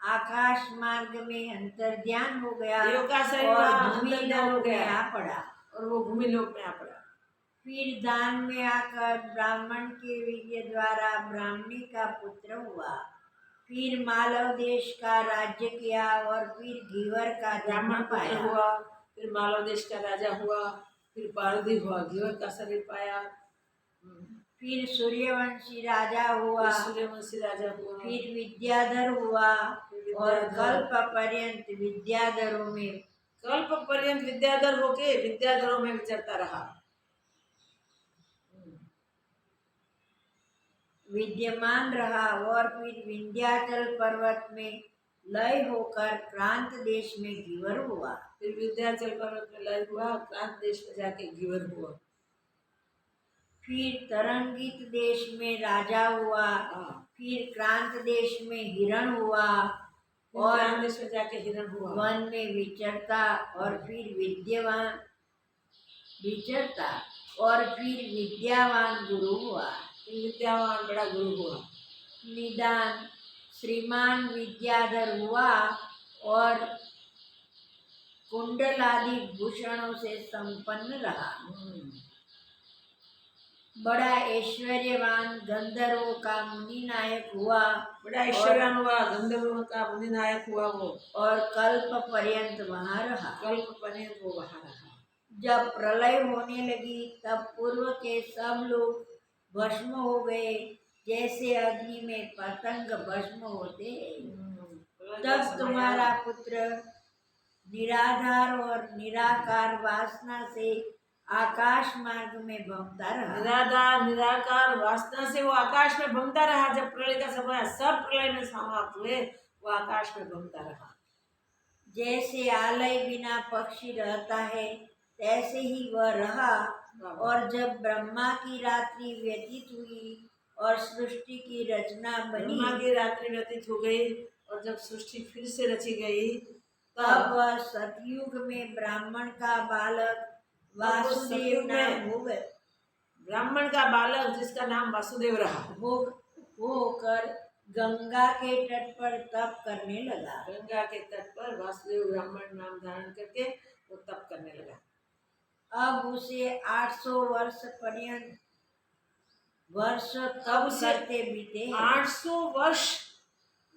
B: आकाश मार्ग में अंतर्ध्यान हो गया
A: देव का शरीर
B: और
A: वहाँ
B: भूमि
A: अंतर्ध्यान हो
B: लोक में
A: गया
B: आ पड़ा।
A: और वो भूमि लोक में आ पड़ा।
B: फिर दान में आकर ब्राह्मण के वीर्य द्वारा ब्राह्मणी का पुत्र हुआ। फिर मालव देश का राज्य किया और फिर घीवर का जन्म
A: ब्राह्मण पुत्र
B: पाया।
A: हुआ, फिर मालव देश का राजा हुआ, फिर पारधी हुआ, घीवर का शरीर पाया,
B: फिर सूर्यवंशी राजा हुआ,
A: फिर सूर्यवंशी राजा हुआ,
B: फिर विद्याधर हुआ
A: फिर
B: और
A: विद्याधर।
B: कल्प पर्यंत विद्याधरों में
A: कल्प पर्यंत विद्याधर होके विद्याधरों में विचरता रहा।
B: विद्यमान रहा और फिर विंध्याचल पर्वत में लय होकर क्रांत देश में घीवर हुआ।
A: फिर विंध्याचल पर्वत में लय हुआ, क्रांत देश में जाके घीवर हुआ।
B: फिर तरंगित देश में राजा हुआ, फिर क्रांत देश में हिरण हुआ और
A: क्रांत देश में जाके हिरण हुआ।
B: वन में विचरता और फिर विद्यावान गुरु हुआ।
A: विद्यावान बड़ा गुरु हुआ।
B: निदान श्रीमान विद्याधर हुआ और कुंडलादि भूषणों से संपन्न रहा। बड़ा ऐश्वर्यवान गंधर्वों का मुनि नायक हुआ।
A: बड़ा ऐश्वर्यवान हुआ, गंधर्वों का मुनि नायक हुआ वो,
B: और कल्प पर्यंत वहाँ रहा।
A: कल्प पर्यंत वो वहाँ रहा।
B: जब प्रलय होने लगी तब पूर्व के सब लोग भस्म हो गए, जैसे अग्नि में पतंग भस्म होते हैं। तब तुम्हारा पुत्र निराधार और निराकार वासना से आकाश मार्ग में भमता रहा।
A: निराधार निराकार वासना से वो आकाश में भमता रहा। जब प्रलय का समय सब प्रलय में समाप्त हुए, वो आकाश में भमता रहा।
B: जैसे आलय बिना पक्षी रहता है तैसे ही वह रहा। और जब ब्रह्मा की रात्रि व्यतीत हुई और सृष्टि की रचना बनी,
A: ब्रह्मा की रात्रि व्यतीत हो गई और जब सृष्टि फिर से रची गई,
B: तब वह सतयुग में ब्राह्मण का बालक वासुदेव नाम हो गए।
A: ब्राह्मण का बालक जिसका नाम वासुदेव रहा,
B: होकर गंगा के तट पर तप करने लगा।
A: गंगा के तट पर वासुदेव ब्राह्मण नाम धारण करके वो तप करने लगा।
B: अब उसे 800 वर्ष तप करते बीते।
A: 800 वर्ष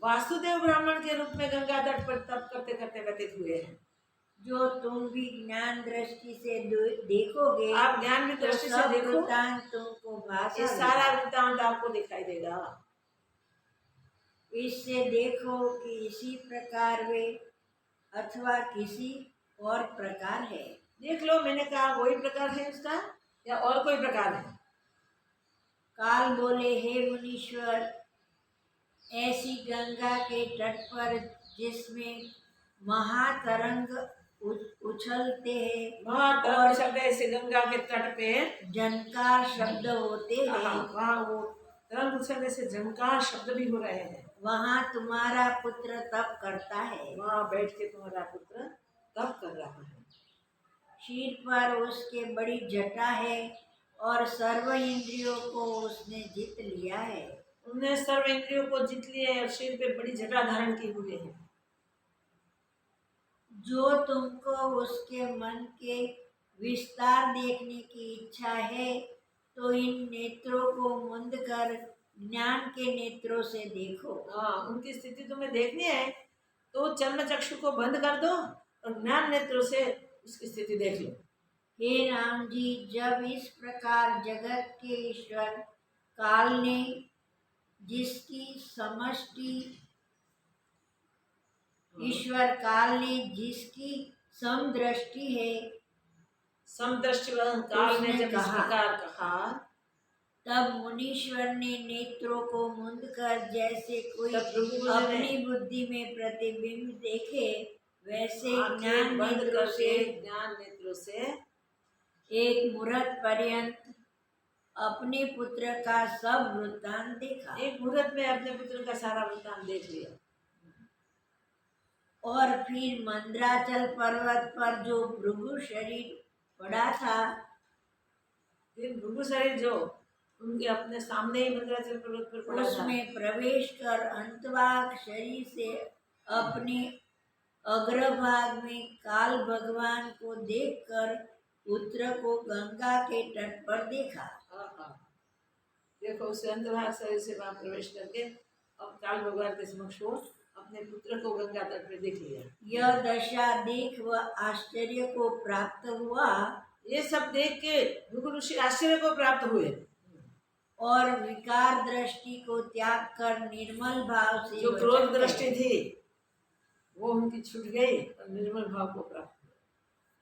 A: वासुदेव ब्राह्मण के रूप में गंगा तट पर तप करते करते व्यतीत हुए हैं।
B: जो तुम भी ज्ञान दृष्टि से देखोगे,
A: आप ज्ञान की दृष्टि से देखो,
B: तुमको भाषा
A: ये सारा वृत्तांत आपको दिखाई देगा।
B: इससे देखो कि इसी प्रकार वे अथवा किसी और प्रकार है।
A: देख लो, मैंने कहा वही प्रकार है उसका या और कोई प्रकार है।
B: काल बोले, हे मुनीश्वर, ऐसी गंगा के तट पर जिसमें महातरंग उछलते हैं
A: और शब्द ऐसे गंगा के तट पे
B: झनकार शब्द होते हैं,
A: वहाँ वो तरंग उछलने से झनकार शब्द भी हो रहे हैं।
B: वहाँ तुम्हारा पुत्र तप करता है।
A: वहाँ बैठ के तुम्हारा पुत्र तप कर रहा है।
B: शीर पर उसके बड़ी जटा है और सर्व इंद्रियों को उसने जीत लिया है।
A: उन्हें सर्व इंद्रियों को जीत लिया है और शीर पे बड़ी जटा धारण की हुई है।
B: जो तुमको उसके मन के विस्तार देखने की इच्छा है तो इन नेत्रों को मुंद कर ज्ञान के नेत्रों से देखो।
A: उनकी स्थिति तुम्हें देखनी है तो चर्म चक्षु को बंद कर दो और ज्ञान नेत्रों से उसकी स्थिति देख लो।
B: हे राम जी, जब इस प्रकार जगत के ईश्वर काल ने जिसकी समदृष्टि है,
A: समदृष्टि काल ने जब इस प्रकार कहा,
B: तब मुनीश्वर ने नेत्रों को मूंद कर जैसे कोई अपनी बुद्धि में प्रतिबिंब देखे, वैसे ज्ञान
A: नेत्रों से
B: एक मुहूर्त पर्यंत अपने पुत्र का सब वृत्तांत देखा।
A: एक मुहूर्त में अपने पुत्र का सारा वृत्तांत देख लिया
B: और फिर मंद्राचल पर्वत पर जो भृगु शरीर पड़ा था,
A: फिर भृगु शरीर जो उनके अपने सामने ही मंदराचल पर्वत पर पड़ा था,
B: उसमें प्रवेश कर अंतभाग शरीर से अपने अग्रभाग में काल भगवान को देखकर पुत्र को गंगा के तट पर देखा।
A: आहा। देखो उसे अंतभाग शरीर से वहां प्रवेश करके अब काल भगवान के समक्ष वो अपने पुत्र को गंगा तट पर देख लिया।
B: यह दशा देख वह आश्चर्य को प्राप्त हुआ
A: ये सब देख के भृगु ऋषि आश्चर्य को प्राप्त हुए
B: और विकार दृष्टि को त्याग कर निर्मल भाव से
A: जो
B: वचन
A: क्रोध
B: कहे,
A: दृष्टि थी वो उनकी छूट गई और निर्मल भाव को प्राप्त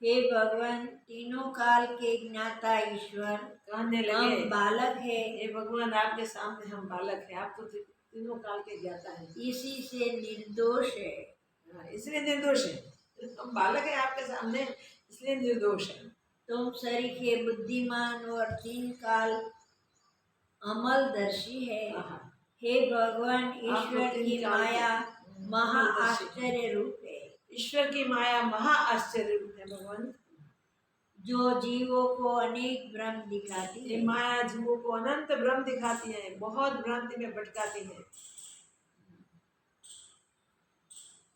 B: हे भगवान, तीनों काल के ज्ञाता ईश्वर,
A: कहने
B: हम
A: लगे,
B: बालक है,
A: हे भगवान आपके सामने हम बालक हैं, आप तो तीनों काल के ज्ञाता हैं,
B: इसी से निर्दोष है।
A: इसलिए निर्दोष है। हम बालक है आपके सामने इसलिए निर्दोष है।
B: तुम सरीखे बुद्धिमान और तीन काल अमलदर्शी है।
A: आहा।
B: हे भगवान,
A: आप
B: ईश्वर
A: तो तीन
B: की
A: काल के
B: माया महा
A: अमलदर्शी
B: आश्चर्य रूप है,
A: ईश्वर की माया महा आश्चर्य रूप है भगवान,
B: जो जीवों को अनेक भ्रम दिखाती
A: ये
B: है
A: माया जीवों को अनंत भ्रम दिखाती है, बहुत भ्रांति में भटकाती है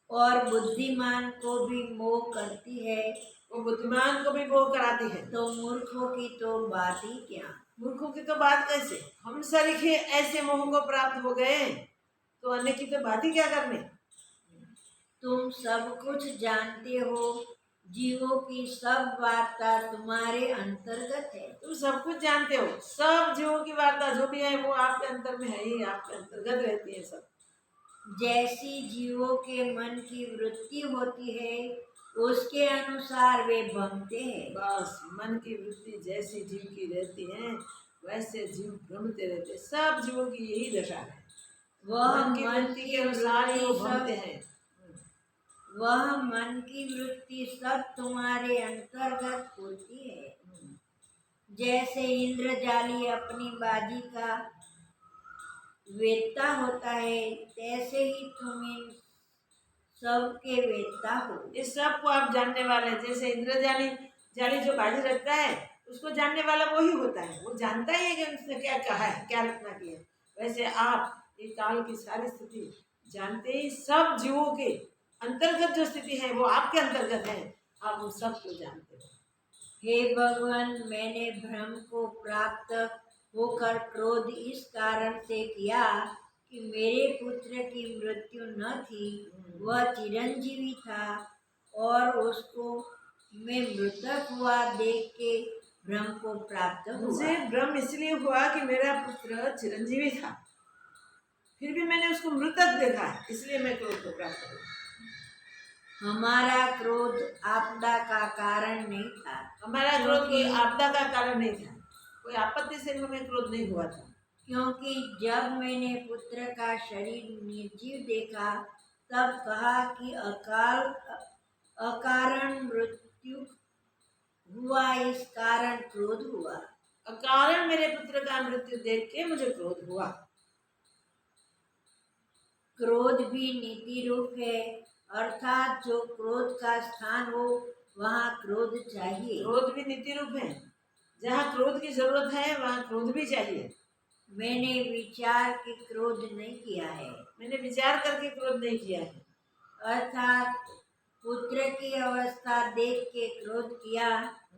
B: और बुद्धिमान को भी मोह करती है।
A: वो बुद्धिमान को भी मोह कराती है।
B: तो मूर्खों की तो बात ही क्या।
A: मूर्खों की तो बात कैसे, हम सरीखे ऐसे मोह को प्राप्त हो गए तो अन्य की तो बात ही क्या करने।
B: तुम सब कुछ जानते हो, जीवों की सब वार्ता तुम्हारे अंतर्गत है।
A: तुम सब कुछ जानते हो, सब जीवों की वार्ता जो भी है वो आपके अंतर में है ही, आपके अंतर्गत रहती है सब।
B: जैसी जीवों के मन की वृत्ति होती है उसके अनुसार वे भ्रमते हैं।
A: बस मन की वृत्ति जैसी जीव की रहती है वैसे जीव भ्रमते रहते हैं। सब जीवों की यही दशा है,
B: वह
A: मन की वृत्ति के अनुसार ही वो भ्रमते हैं।
B: वह मन की वृत्ति सब तुम्हारे अंतर्गत होती है। जैसे इंद्रजाली अपनी बाजी का वेत्ता होता है, तैसे ही तुम इन सबके वेत्ता हो।
A: इस सब को आप जानने वाले हैं। जैसे इंद्रजाली जाली जो बाजी रखता है उसको जानने वाला वही होता है, वो जानता ही है कि उसने क्या कहा है, क्या रचना की है। वैसे आप ये काल की सारी स्थिति जानते ही सब जीवों के अंतर्गत जो स्थिति है वो आपके अंतर्गत है, आप उन सब को जानते हो।
B: हे भगवान, मैंने भ्रम को प्राप्त होकर क्रोध इस कारण से किया कि मेरे पुत्र की मृत्यु न थी, वह चिरंजीवी था और उसको मैं मृतक हुआ देख के भ्रम को प्राप्त हुआ।
A: मुझे भ्रम इसलिए हुआ कि मेरा पुत्र चिरंजीवी था, फिर भी मैंने उसको मृतक देखा, इसलिए मैं क्रोध को प्राप्त हुआ।
B: हमारा क्रोध आपदा का कारण नहीं था।
A: हमारा क्रोध कोई आपदा का कारण नहीं था, कोई आपत्ति से हमें क्रोध नहीं हुआ था।
B: क्योंकि जब मैंने पुत्र का शरीर निर्जीव देखा तब कहा कि अकारण मृत्यु हुआ, इस कारण क्रोध हुआ।
A: अकारण मेरे पुत्र का मृत्यु देख के मुझे क्रोध हुआ।
B: क्रोध भी नीति रूप है, अर्थात जो क्रोध का स्थान हो वहाँ क्रोध चाहिए।
A: क्रोध भी नीति रूप है, जहाँ क्रोध की जरूरत है वहाँ क्रोध भी चाहिए।
B: मैंने विचार के क्रोध नहीं किया है,
A: मैंने विचार करके क्रोध नहीं किया है।
B: अर्थात पुत्र की अवस्था देख के क्रोध किया,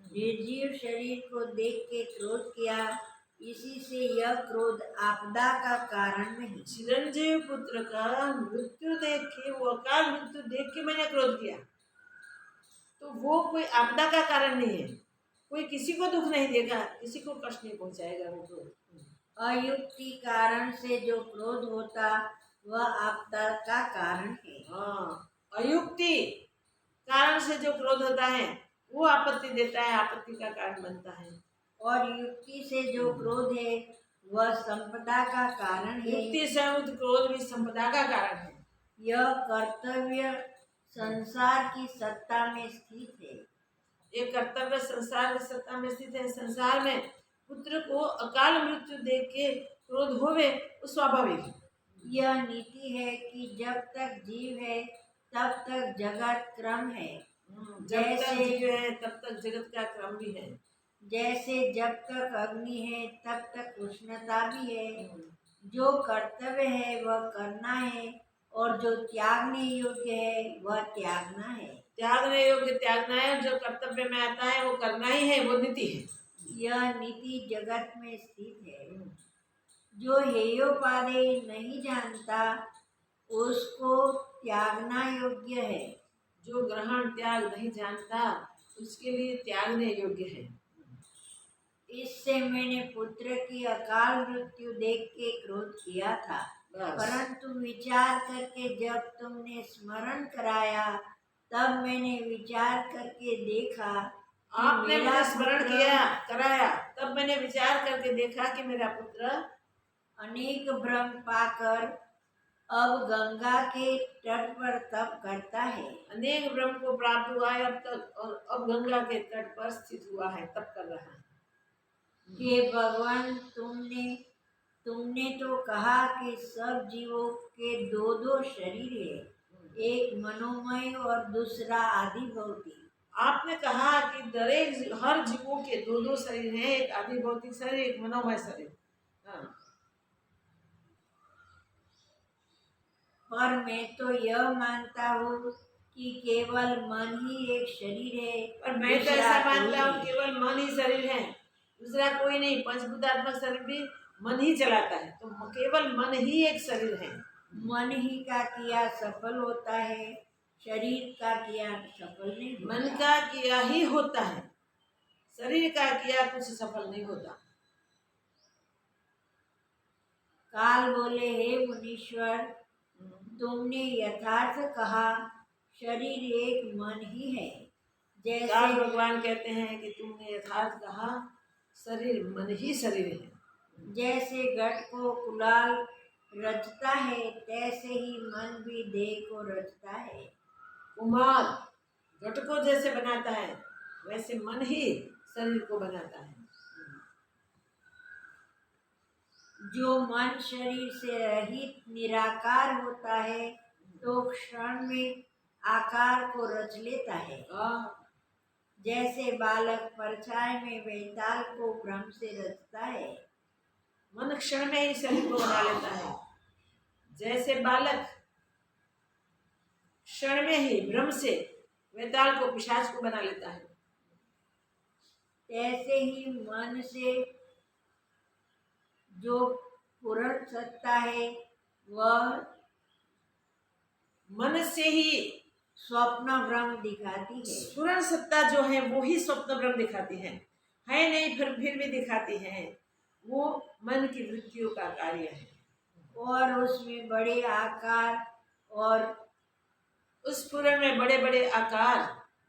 B: निर्जीव शरीर को देख के क्रोध किया, इसी से यह क्रोध आपदा का कारण नहीं।
A: चिरंजीव पुत्र का मृत्यु देख के, वो अकाल मृत्यु देख के मैंने क्रोध किया, तो वो कोई आपदा का कारण नहीं है। कोई किसी को दुख नहीं देगा, किसी को कष्ट नहीं पहुंचाएगा वो क्रोध।
B: अयुक्ति कारण से जो क्रोध होता वह आपदा का कारण है।
A: हाँ, अयुक्ति कारण से जो क्रोध होता है वो आपत्ति देता है, आपत्ति का कारण बनता है।
B: और युक्ति से जो क्रोध है वह संपदा का कारण है।
A: युक्ति से युक्त क्रोध भी संपदा का कारण है।
B: यह कर्तव्य संसार की सत्ता में स्थित है।
A: ये कर्तव्य संसार की सत्ता में स्थित है। संसार में पुत्र को अकाल मृत्यु देख के क्रोध होवे वो स्वाभाविक है।
B: यह नीति है कि जब तक जीव है तब तक जगत क्रम है।
A: जब तक
B: जैसे
A: जीव है तब तक जगत का क्रम भी है।
B: जैसे जब तक अग्नि है तब तक उष्णता भी है। जो कर्तव्य है वह करना है और जो त्यागने योग्य है वह त्यागना है।
A: त्यागने योग्य त्यागना है और जो कर्तव्य में आता है वो करना ही है, वो नीति है।
B: यह नीति जगत में स्थित है। जो हेयोपादेय नहीं जानता उसको त्यागना योग्य है।
A: जो ग्रहण त्याग नहीं जानता उसके लिए त्यागने योग्य है।
B: इससे मैंने पुत्र की अकाल मृत्यु देख के क्रोध किया था,
A: बस
B: परंतु विचार करके जब तुमने स्मरण कराया तब मैंने विचार करके देखा कि
A: आपने
B: मेरा
A: मुझे स्मरण
B: पुत्र
A: किया कराया, तब मैंने विचार करके देखा कि मेरा पुत्र
B: अनेक भ्रम पाकर अब गंगा के तट पर तप करता है।
A: अनेक ब्रह्म को प्राप्त हुआ है अब तक, और अब गंगा के तट पर स्थित हुआ है, तप कर रहा है।
B: हे भगवान, तुमने तो कहा कि सब जीवों के दो दो शरीर है, एक मनोमय और दूसरा आदि भौतिक।
A: आपने कहा कि दरेक हर जीवों के दो दो शरीर हैं, एक आदि भौतिक शरीर, एक मनोमय शरीर। हाँ।
B: पर मैं तो यह मानता हूँ कि केवल मन ही एक शरीर है,
A: और मैं तो
B: दूसरा
A: ऐसा
B: कोई
A: मानता हूँ
B: नहीं।
A: केवल मन ही शरीर है, दूसरा कोई नहीं। पंचभूतात्मक शरीर भी मन ही चलाता है, तो केवल मन ही एक शरीर है।
B: मन ही का किया सफल होता है, शरीर का किया सफल नहीं होता।
A: मन का किया ही होता है, शरीर का किया कुछ सफल नहीं होता।
B: काल बोले, हे मुनीश्वर, तुमने यथार्थ कहा, शरीर एक मन ही है।
A: काल
B: जैसे
A: भगवान कहते हैं कि तुमने यथार्थ कहा, शरीर मन ही शरीर है।
B: जैसे घट को कुलाल रचता है तैसे ही मन भी देह को रचता है।
A: कुमार घट को जैसे बनाता है वैसे मन ही शरीर को बनाता है।
B: जो मन शरीर से रहित निराकार होता है तो क्षण में आकार को रच लेता है। जैसे बालक परछाई में बेताल को भ्रम से रचता है।
A: मन क्षण में ही शरीर को बना लेता है, जैसे बालक क्षण में ही भ्रम से वेताल को पिशाच को बना लेता है।
B: ऐसे ही मन से जो पूर्ण सत्ता है वह
A: मन से ही
B: स्वप्न भ्रम दिखाती है।
A: स्फुरण सत्ता जो है वो ही स्वप्न भ्रम दिखाती है नहीं, फिर भी दिखाती है। वो मन की वृत्तियों का कार्य है,
B: और उसमें बड़े आकार और
A: उस स्फुरण में बड़े बड़े आकार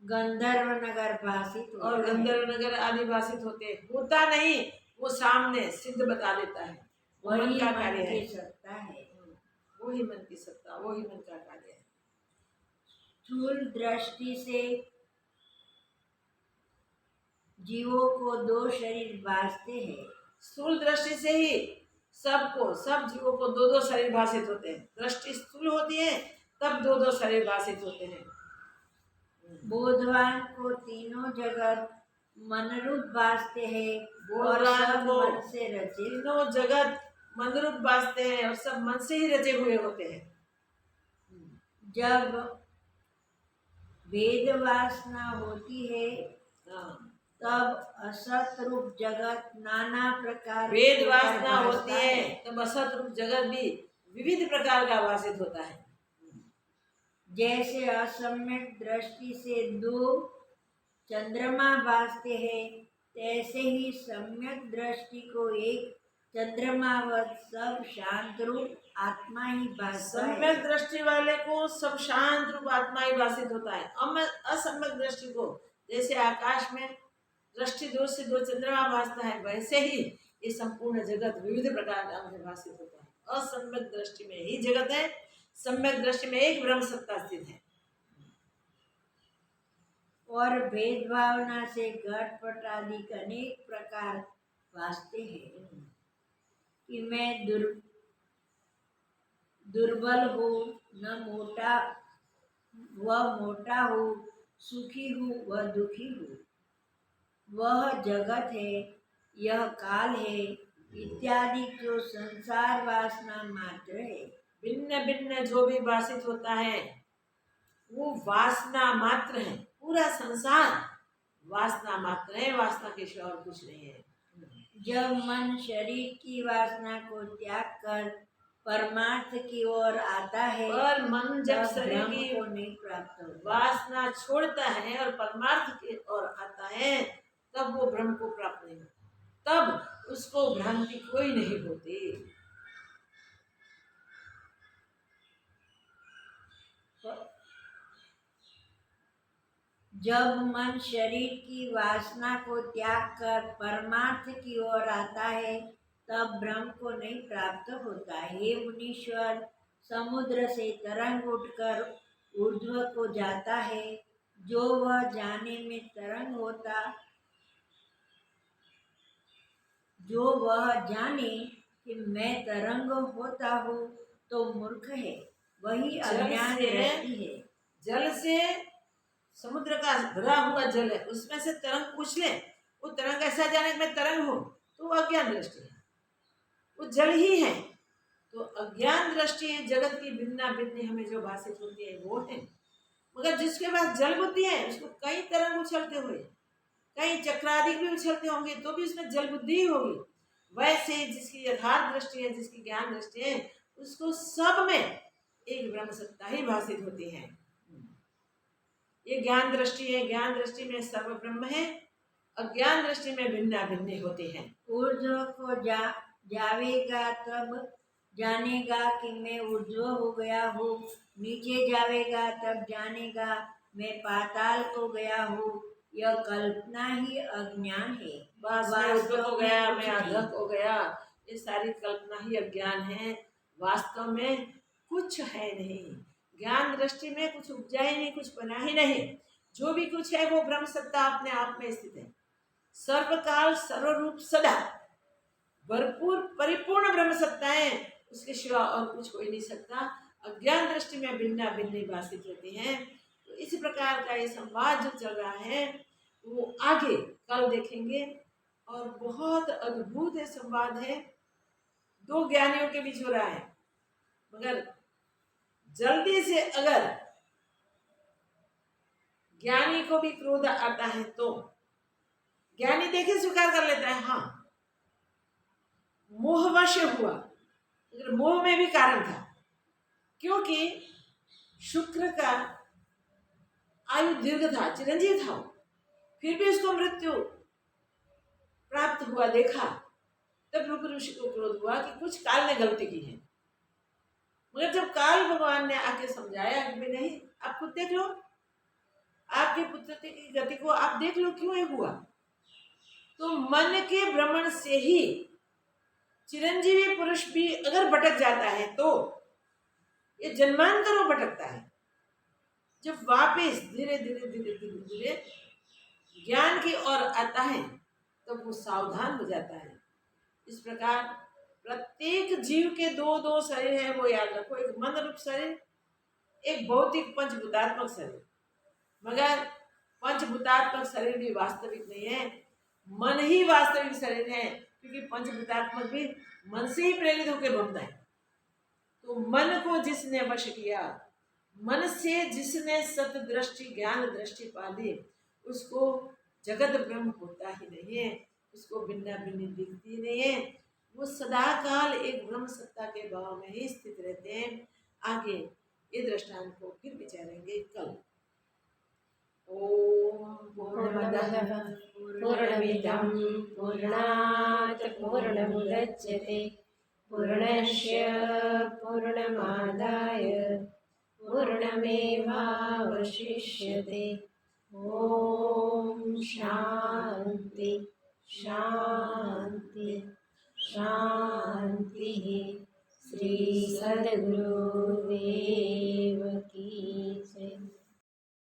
B: गंधर्व नगर भाषित
A: और
B: होता है।
A: गंधर्व नगर आदिभाषित होता नहीं, वो सामने सिद्ध बता देता है। वो मन
B: वही
A: का
B: मन
A: कार्य है,
B: की सत्ता है।
A: वही मन की सत्ता, वही मन का कार्य है।
B: स्थूल दृष्टि से जीवों को दो शरीर भासते हैं।
A: स्थूल दृष्टि से ही सब जीवों को दो दो शरीर भाषित होते हैं। दृष्टि स्थूल होती है तब दो दो शरीर भाषित होते हैं।
B: बोधवान को तीनों जगत मनरूप भासते हैं और
A: बोधवान
B: सब
A: को
B: मन से रचे।
A: तीनों जगत मनरूप भासते हैं और सब मन से ही रचे हुए होते हैं।
B: जब भेद वासना होती है तब असत रूप जगत नाना प्रकार
A: वेद
B: के
A: वासना
B: भासता
A: होती है तब असत रूप जगत भी विविध प्रकार का भाषित होता है।
B: जैसे असम्यक दृष्टि से दो चंद्रमा भासते हैं तैसे ही सम्यक दृष्टि को एक चंद्रमावत सब शांत रूप आत्मा ही भासता है।
A: सम्यक दृष्टि वाले को सब शांत रूप आत्मा ही भाषित होता है। असम्यक दृष्टि को जैसे आकाश में दृष्टि दूर से दो चंद्रमा भासता है वैसे ही ये संपूर्ण जगत विविध प्रकार का भाषित होता है। असम्यक दृष्टि में ही जगत है, सम्यक दृष्टि में एक ब्रह्म सत्ता स्थित है।
B: और भेद भावना से घटपट आदि अनेक प्रकार भासते हैं कि मैं दुर्बल हूँ, न मोटा वह मोटा हो, सुखी हो, वह दुखी हो, वह जगत है, यह काल है, इत्यादि जो संसार वासना मात्र है।
A: भिन्न भिन्न जो भी भाषित होता है वो वासना मात्र है। पूरा संसार वासना मात्र है, वासना के सिवा और कुछ नहीं है।
B: जब मन शरीर की वासना को त्याग कर परमार्थ की ओर आता है,
A: और मन जब
B: तब
A: शरीर
B: ब्रह्म
A: की
B: को नहीं प्राप्त होता।
A: वासना छोड़ता है और परमार्थ की ओर आता है, तब वो ब्रह्म को प्राप्त नहीं होता, तब उसको भ्रांति कोई नहीं होती।
B: जब मन शरीर की वासना को त्याग कर परमार्थ की ओर आता है, तब ब्रह्म को नहीं प्राप्त होता। हे मुनीश्वर, समुद्र से तरंग उठकर ऊर्ध्व को जाता है, जो वह जाने में तरंग होता, जो वह जाने कि मैं तरंग होता हूँ तो मूर्ख है, वही अज्ञान दृष्टि है।
A: जल से समुद्र का भरा हुआ जल है, उसमें से तरंग पूछ ले, वो तरंग ऐसा जाने कि मैं तरंग हूँ, तो वो अज्ञान दृष्टि है, वो जल ही है। तो अज्ञान दृष्टि जगत की भिन्ना भिन्न हमें जो भाषित होती है वो है। मगर जिसके पास जल बुद्धि है उसको कई तरंग उछलते हुए, कई चक्रादि भी उछलते होंगे तो भी उसमें जल बुद्धि ही होगी। वैसे जिसकी यथार्थ दृष्टि है, जिसकी ज्ञान दृष्टि है, उसको सब में एक ब्रह्म सत्ता ही भाषित होती है। ये ज्ञान दृष्टि है। ज्ञान दृष्टि में सर्व ब्रह्म है, अज्ञान दृष्टि में भिन्ना भिन्न होते हैं।
B: ऊर्ध्व को जावेगा तब जानेगा कि मैं ऊर्ध्व हो गया हूँ, नीचे जावेगा तब जानेगा मैं पाताल को गया हूँ। यह कल्पना ही अज्ञान है।
A: वास्तव हो गया, मैं अधक हो गया, ये सारी कल्पना ही अज्ञान है। वास्तव में कुछ है नहीं। ज्ञान दृष्टि में कुछ उपजा ही नहीं, कुछ बना ही नहीं। जो भी कुछ है वो ब्रह्म सत्ता अपने आप में स्थित है। सर्वकाल सर्वरूप सदा भरपूर परिपूर्ण ब्रह्म सत्ता है, उसके सिवा और कुछ हो ही नहीं सकता। अज्ञान दृष्टि में भिन्ना भिन्न भाषित होते हैं। तो इस प्रकार का ये संवाद जो चल रहा है वो आगे कल देखेंगे। और बहुत अद्भुत है संवाद है, दो ज्ञानियों के बीच हो रहा है। मगर जल्दी से अगर ज्ञानी को भी क्रोध आता है तो ज्ञानी देखे स्वीकार कर लेता है, हाँ मोहवश हुआ, मगर मोह में भी कारण था, क्योंकि शुक्र का आयु दीर्घ था, चिरंजीव था, फिर भी उसको मृत्यु प्राप्त हुआ देखा। तब भृगु ऋषि को क्रोध हुआ कि कुछ काल ने गलती की है। मगर जब काल भगवान ने आके समझाया कि नहीं, आप खुद देख लो, आपके पुत्र की गति को आप देख लो क्यों ये हुआ। तो मन के भ्रमण से ही चिरंजीवी पुरुष भी अगर भटक जाता है तो ये जन्मांतर वो भटकता है। जब वापस धीरे धीरे धीरे धीरे धीरे ज्ञान की ओर आता है तब तो वो सावधान हो जाता है। इस प्रकार प्रत्येक जीव के दो दो शरीर है, वो याद रखो, एक मन रूप शरीर, एक भौतिक पंचभूतात्मक शरीर। मगर पंचभूतात्मक शरीर भी वास्तविक नहीं है, मन ही वास्तविक शरीर है, क्योंकि पंचभूतात्मक भी मन से ही प्रेरित होकर बनता है। तो मन को जिसने वश किया, मन से जिसने सत दृष्टि ज्ञान दृष्टि पाली, उसको जगत ब्रह्म होता ही नहीं है, उसको भिन्ना भिन्न दिखती नहीं है। वो सदा काल एक ब्रह्म सत्ता के भाव में ही स्थित रहते हैं। आगे ये दृष्टांत को फिर विचारेंगे कल। ओम पूर्णमदः
C: पूर्णमिदं पूर्णात् पूर्णमुदच्यते पूर्णस्य पूर्णमादाय पूर्णमेवावशिष्यते। ॐ शान्ति शान्ति शान्तिः। श्री सद्गुरुदेव की जय।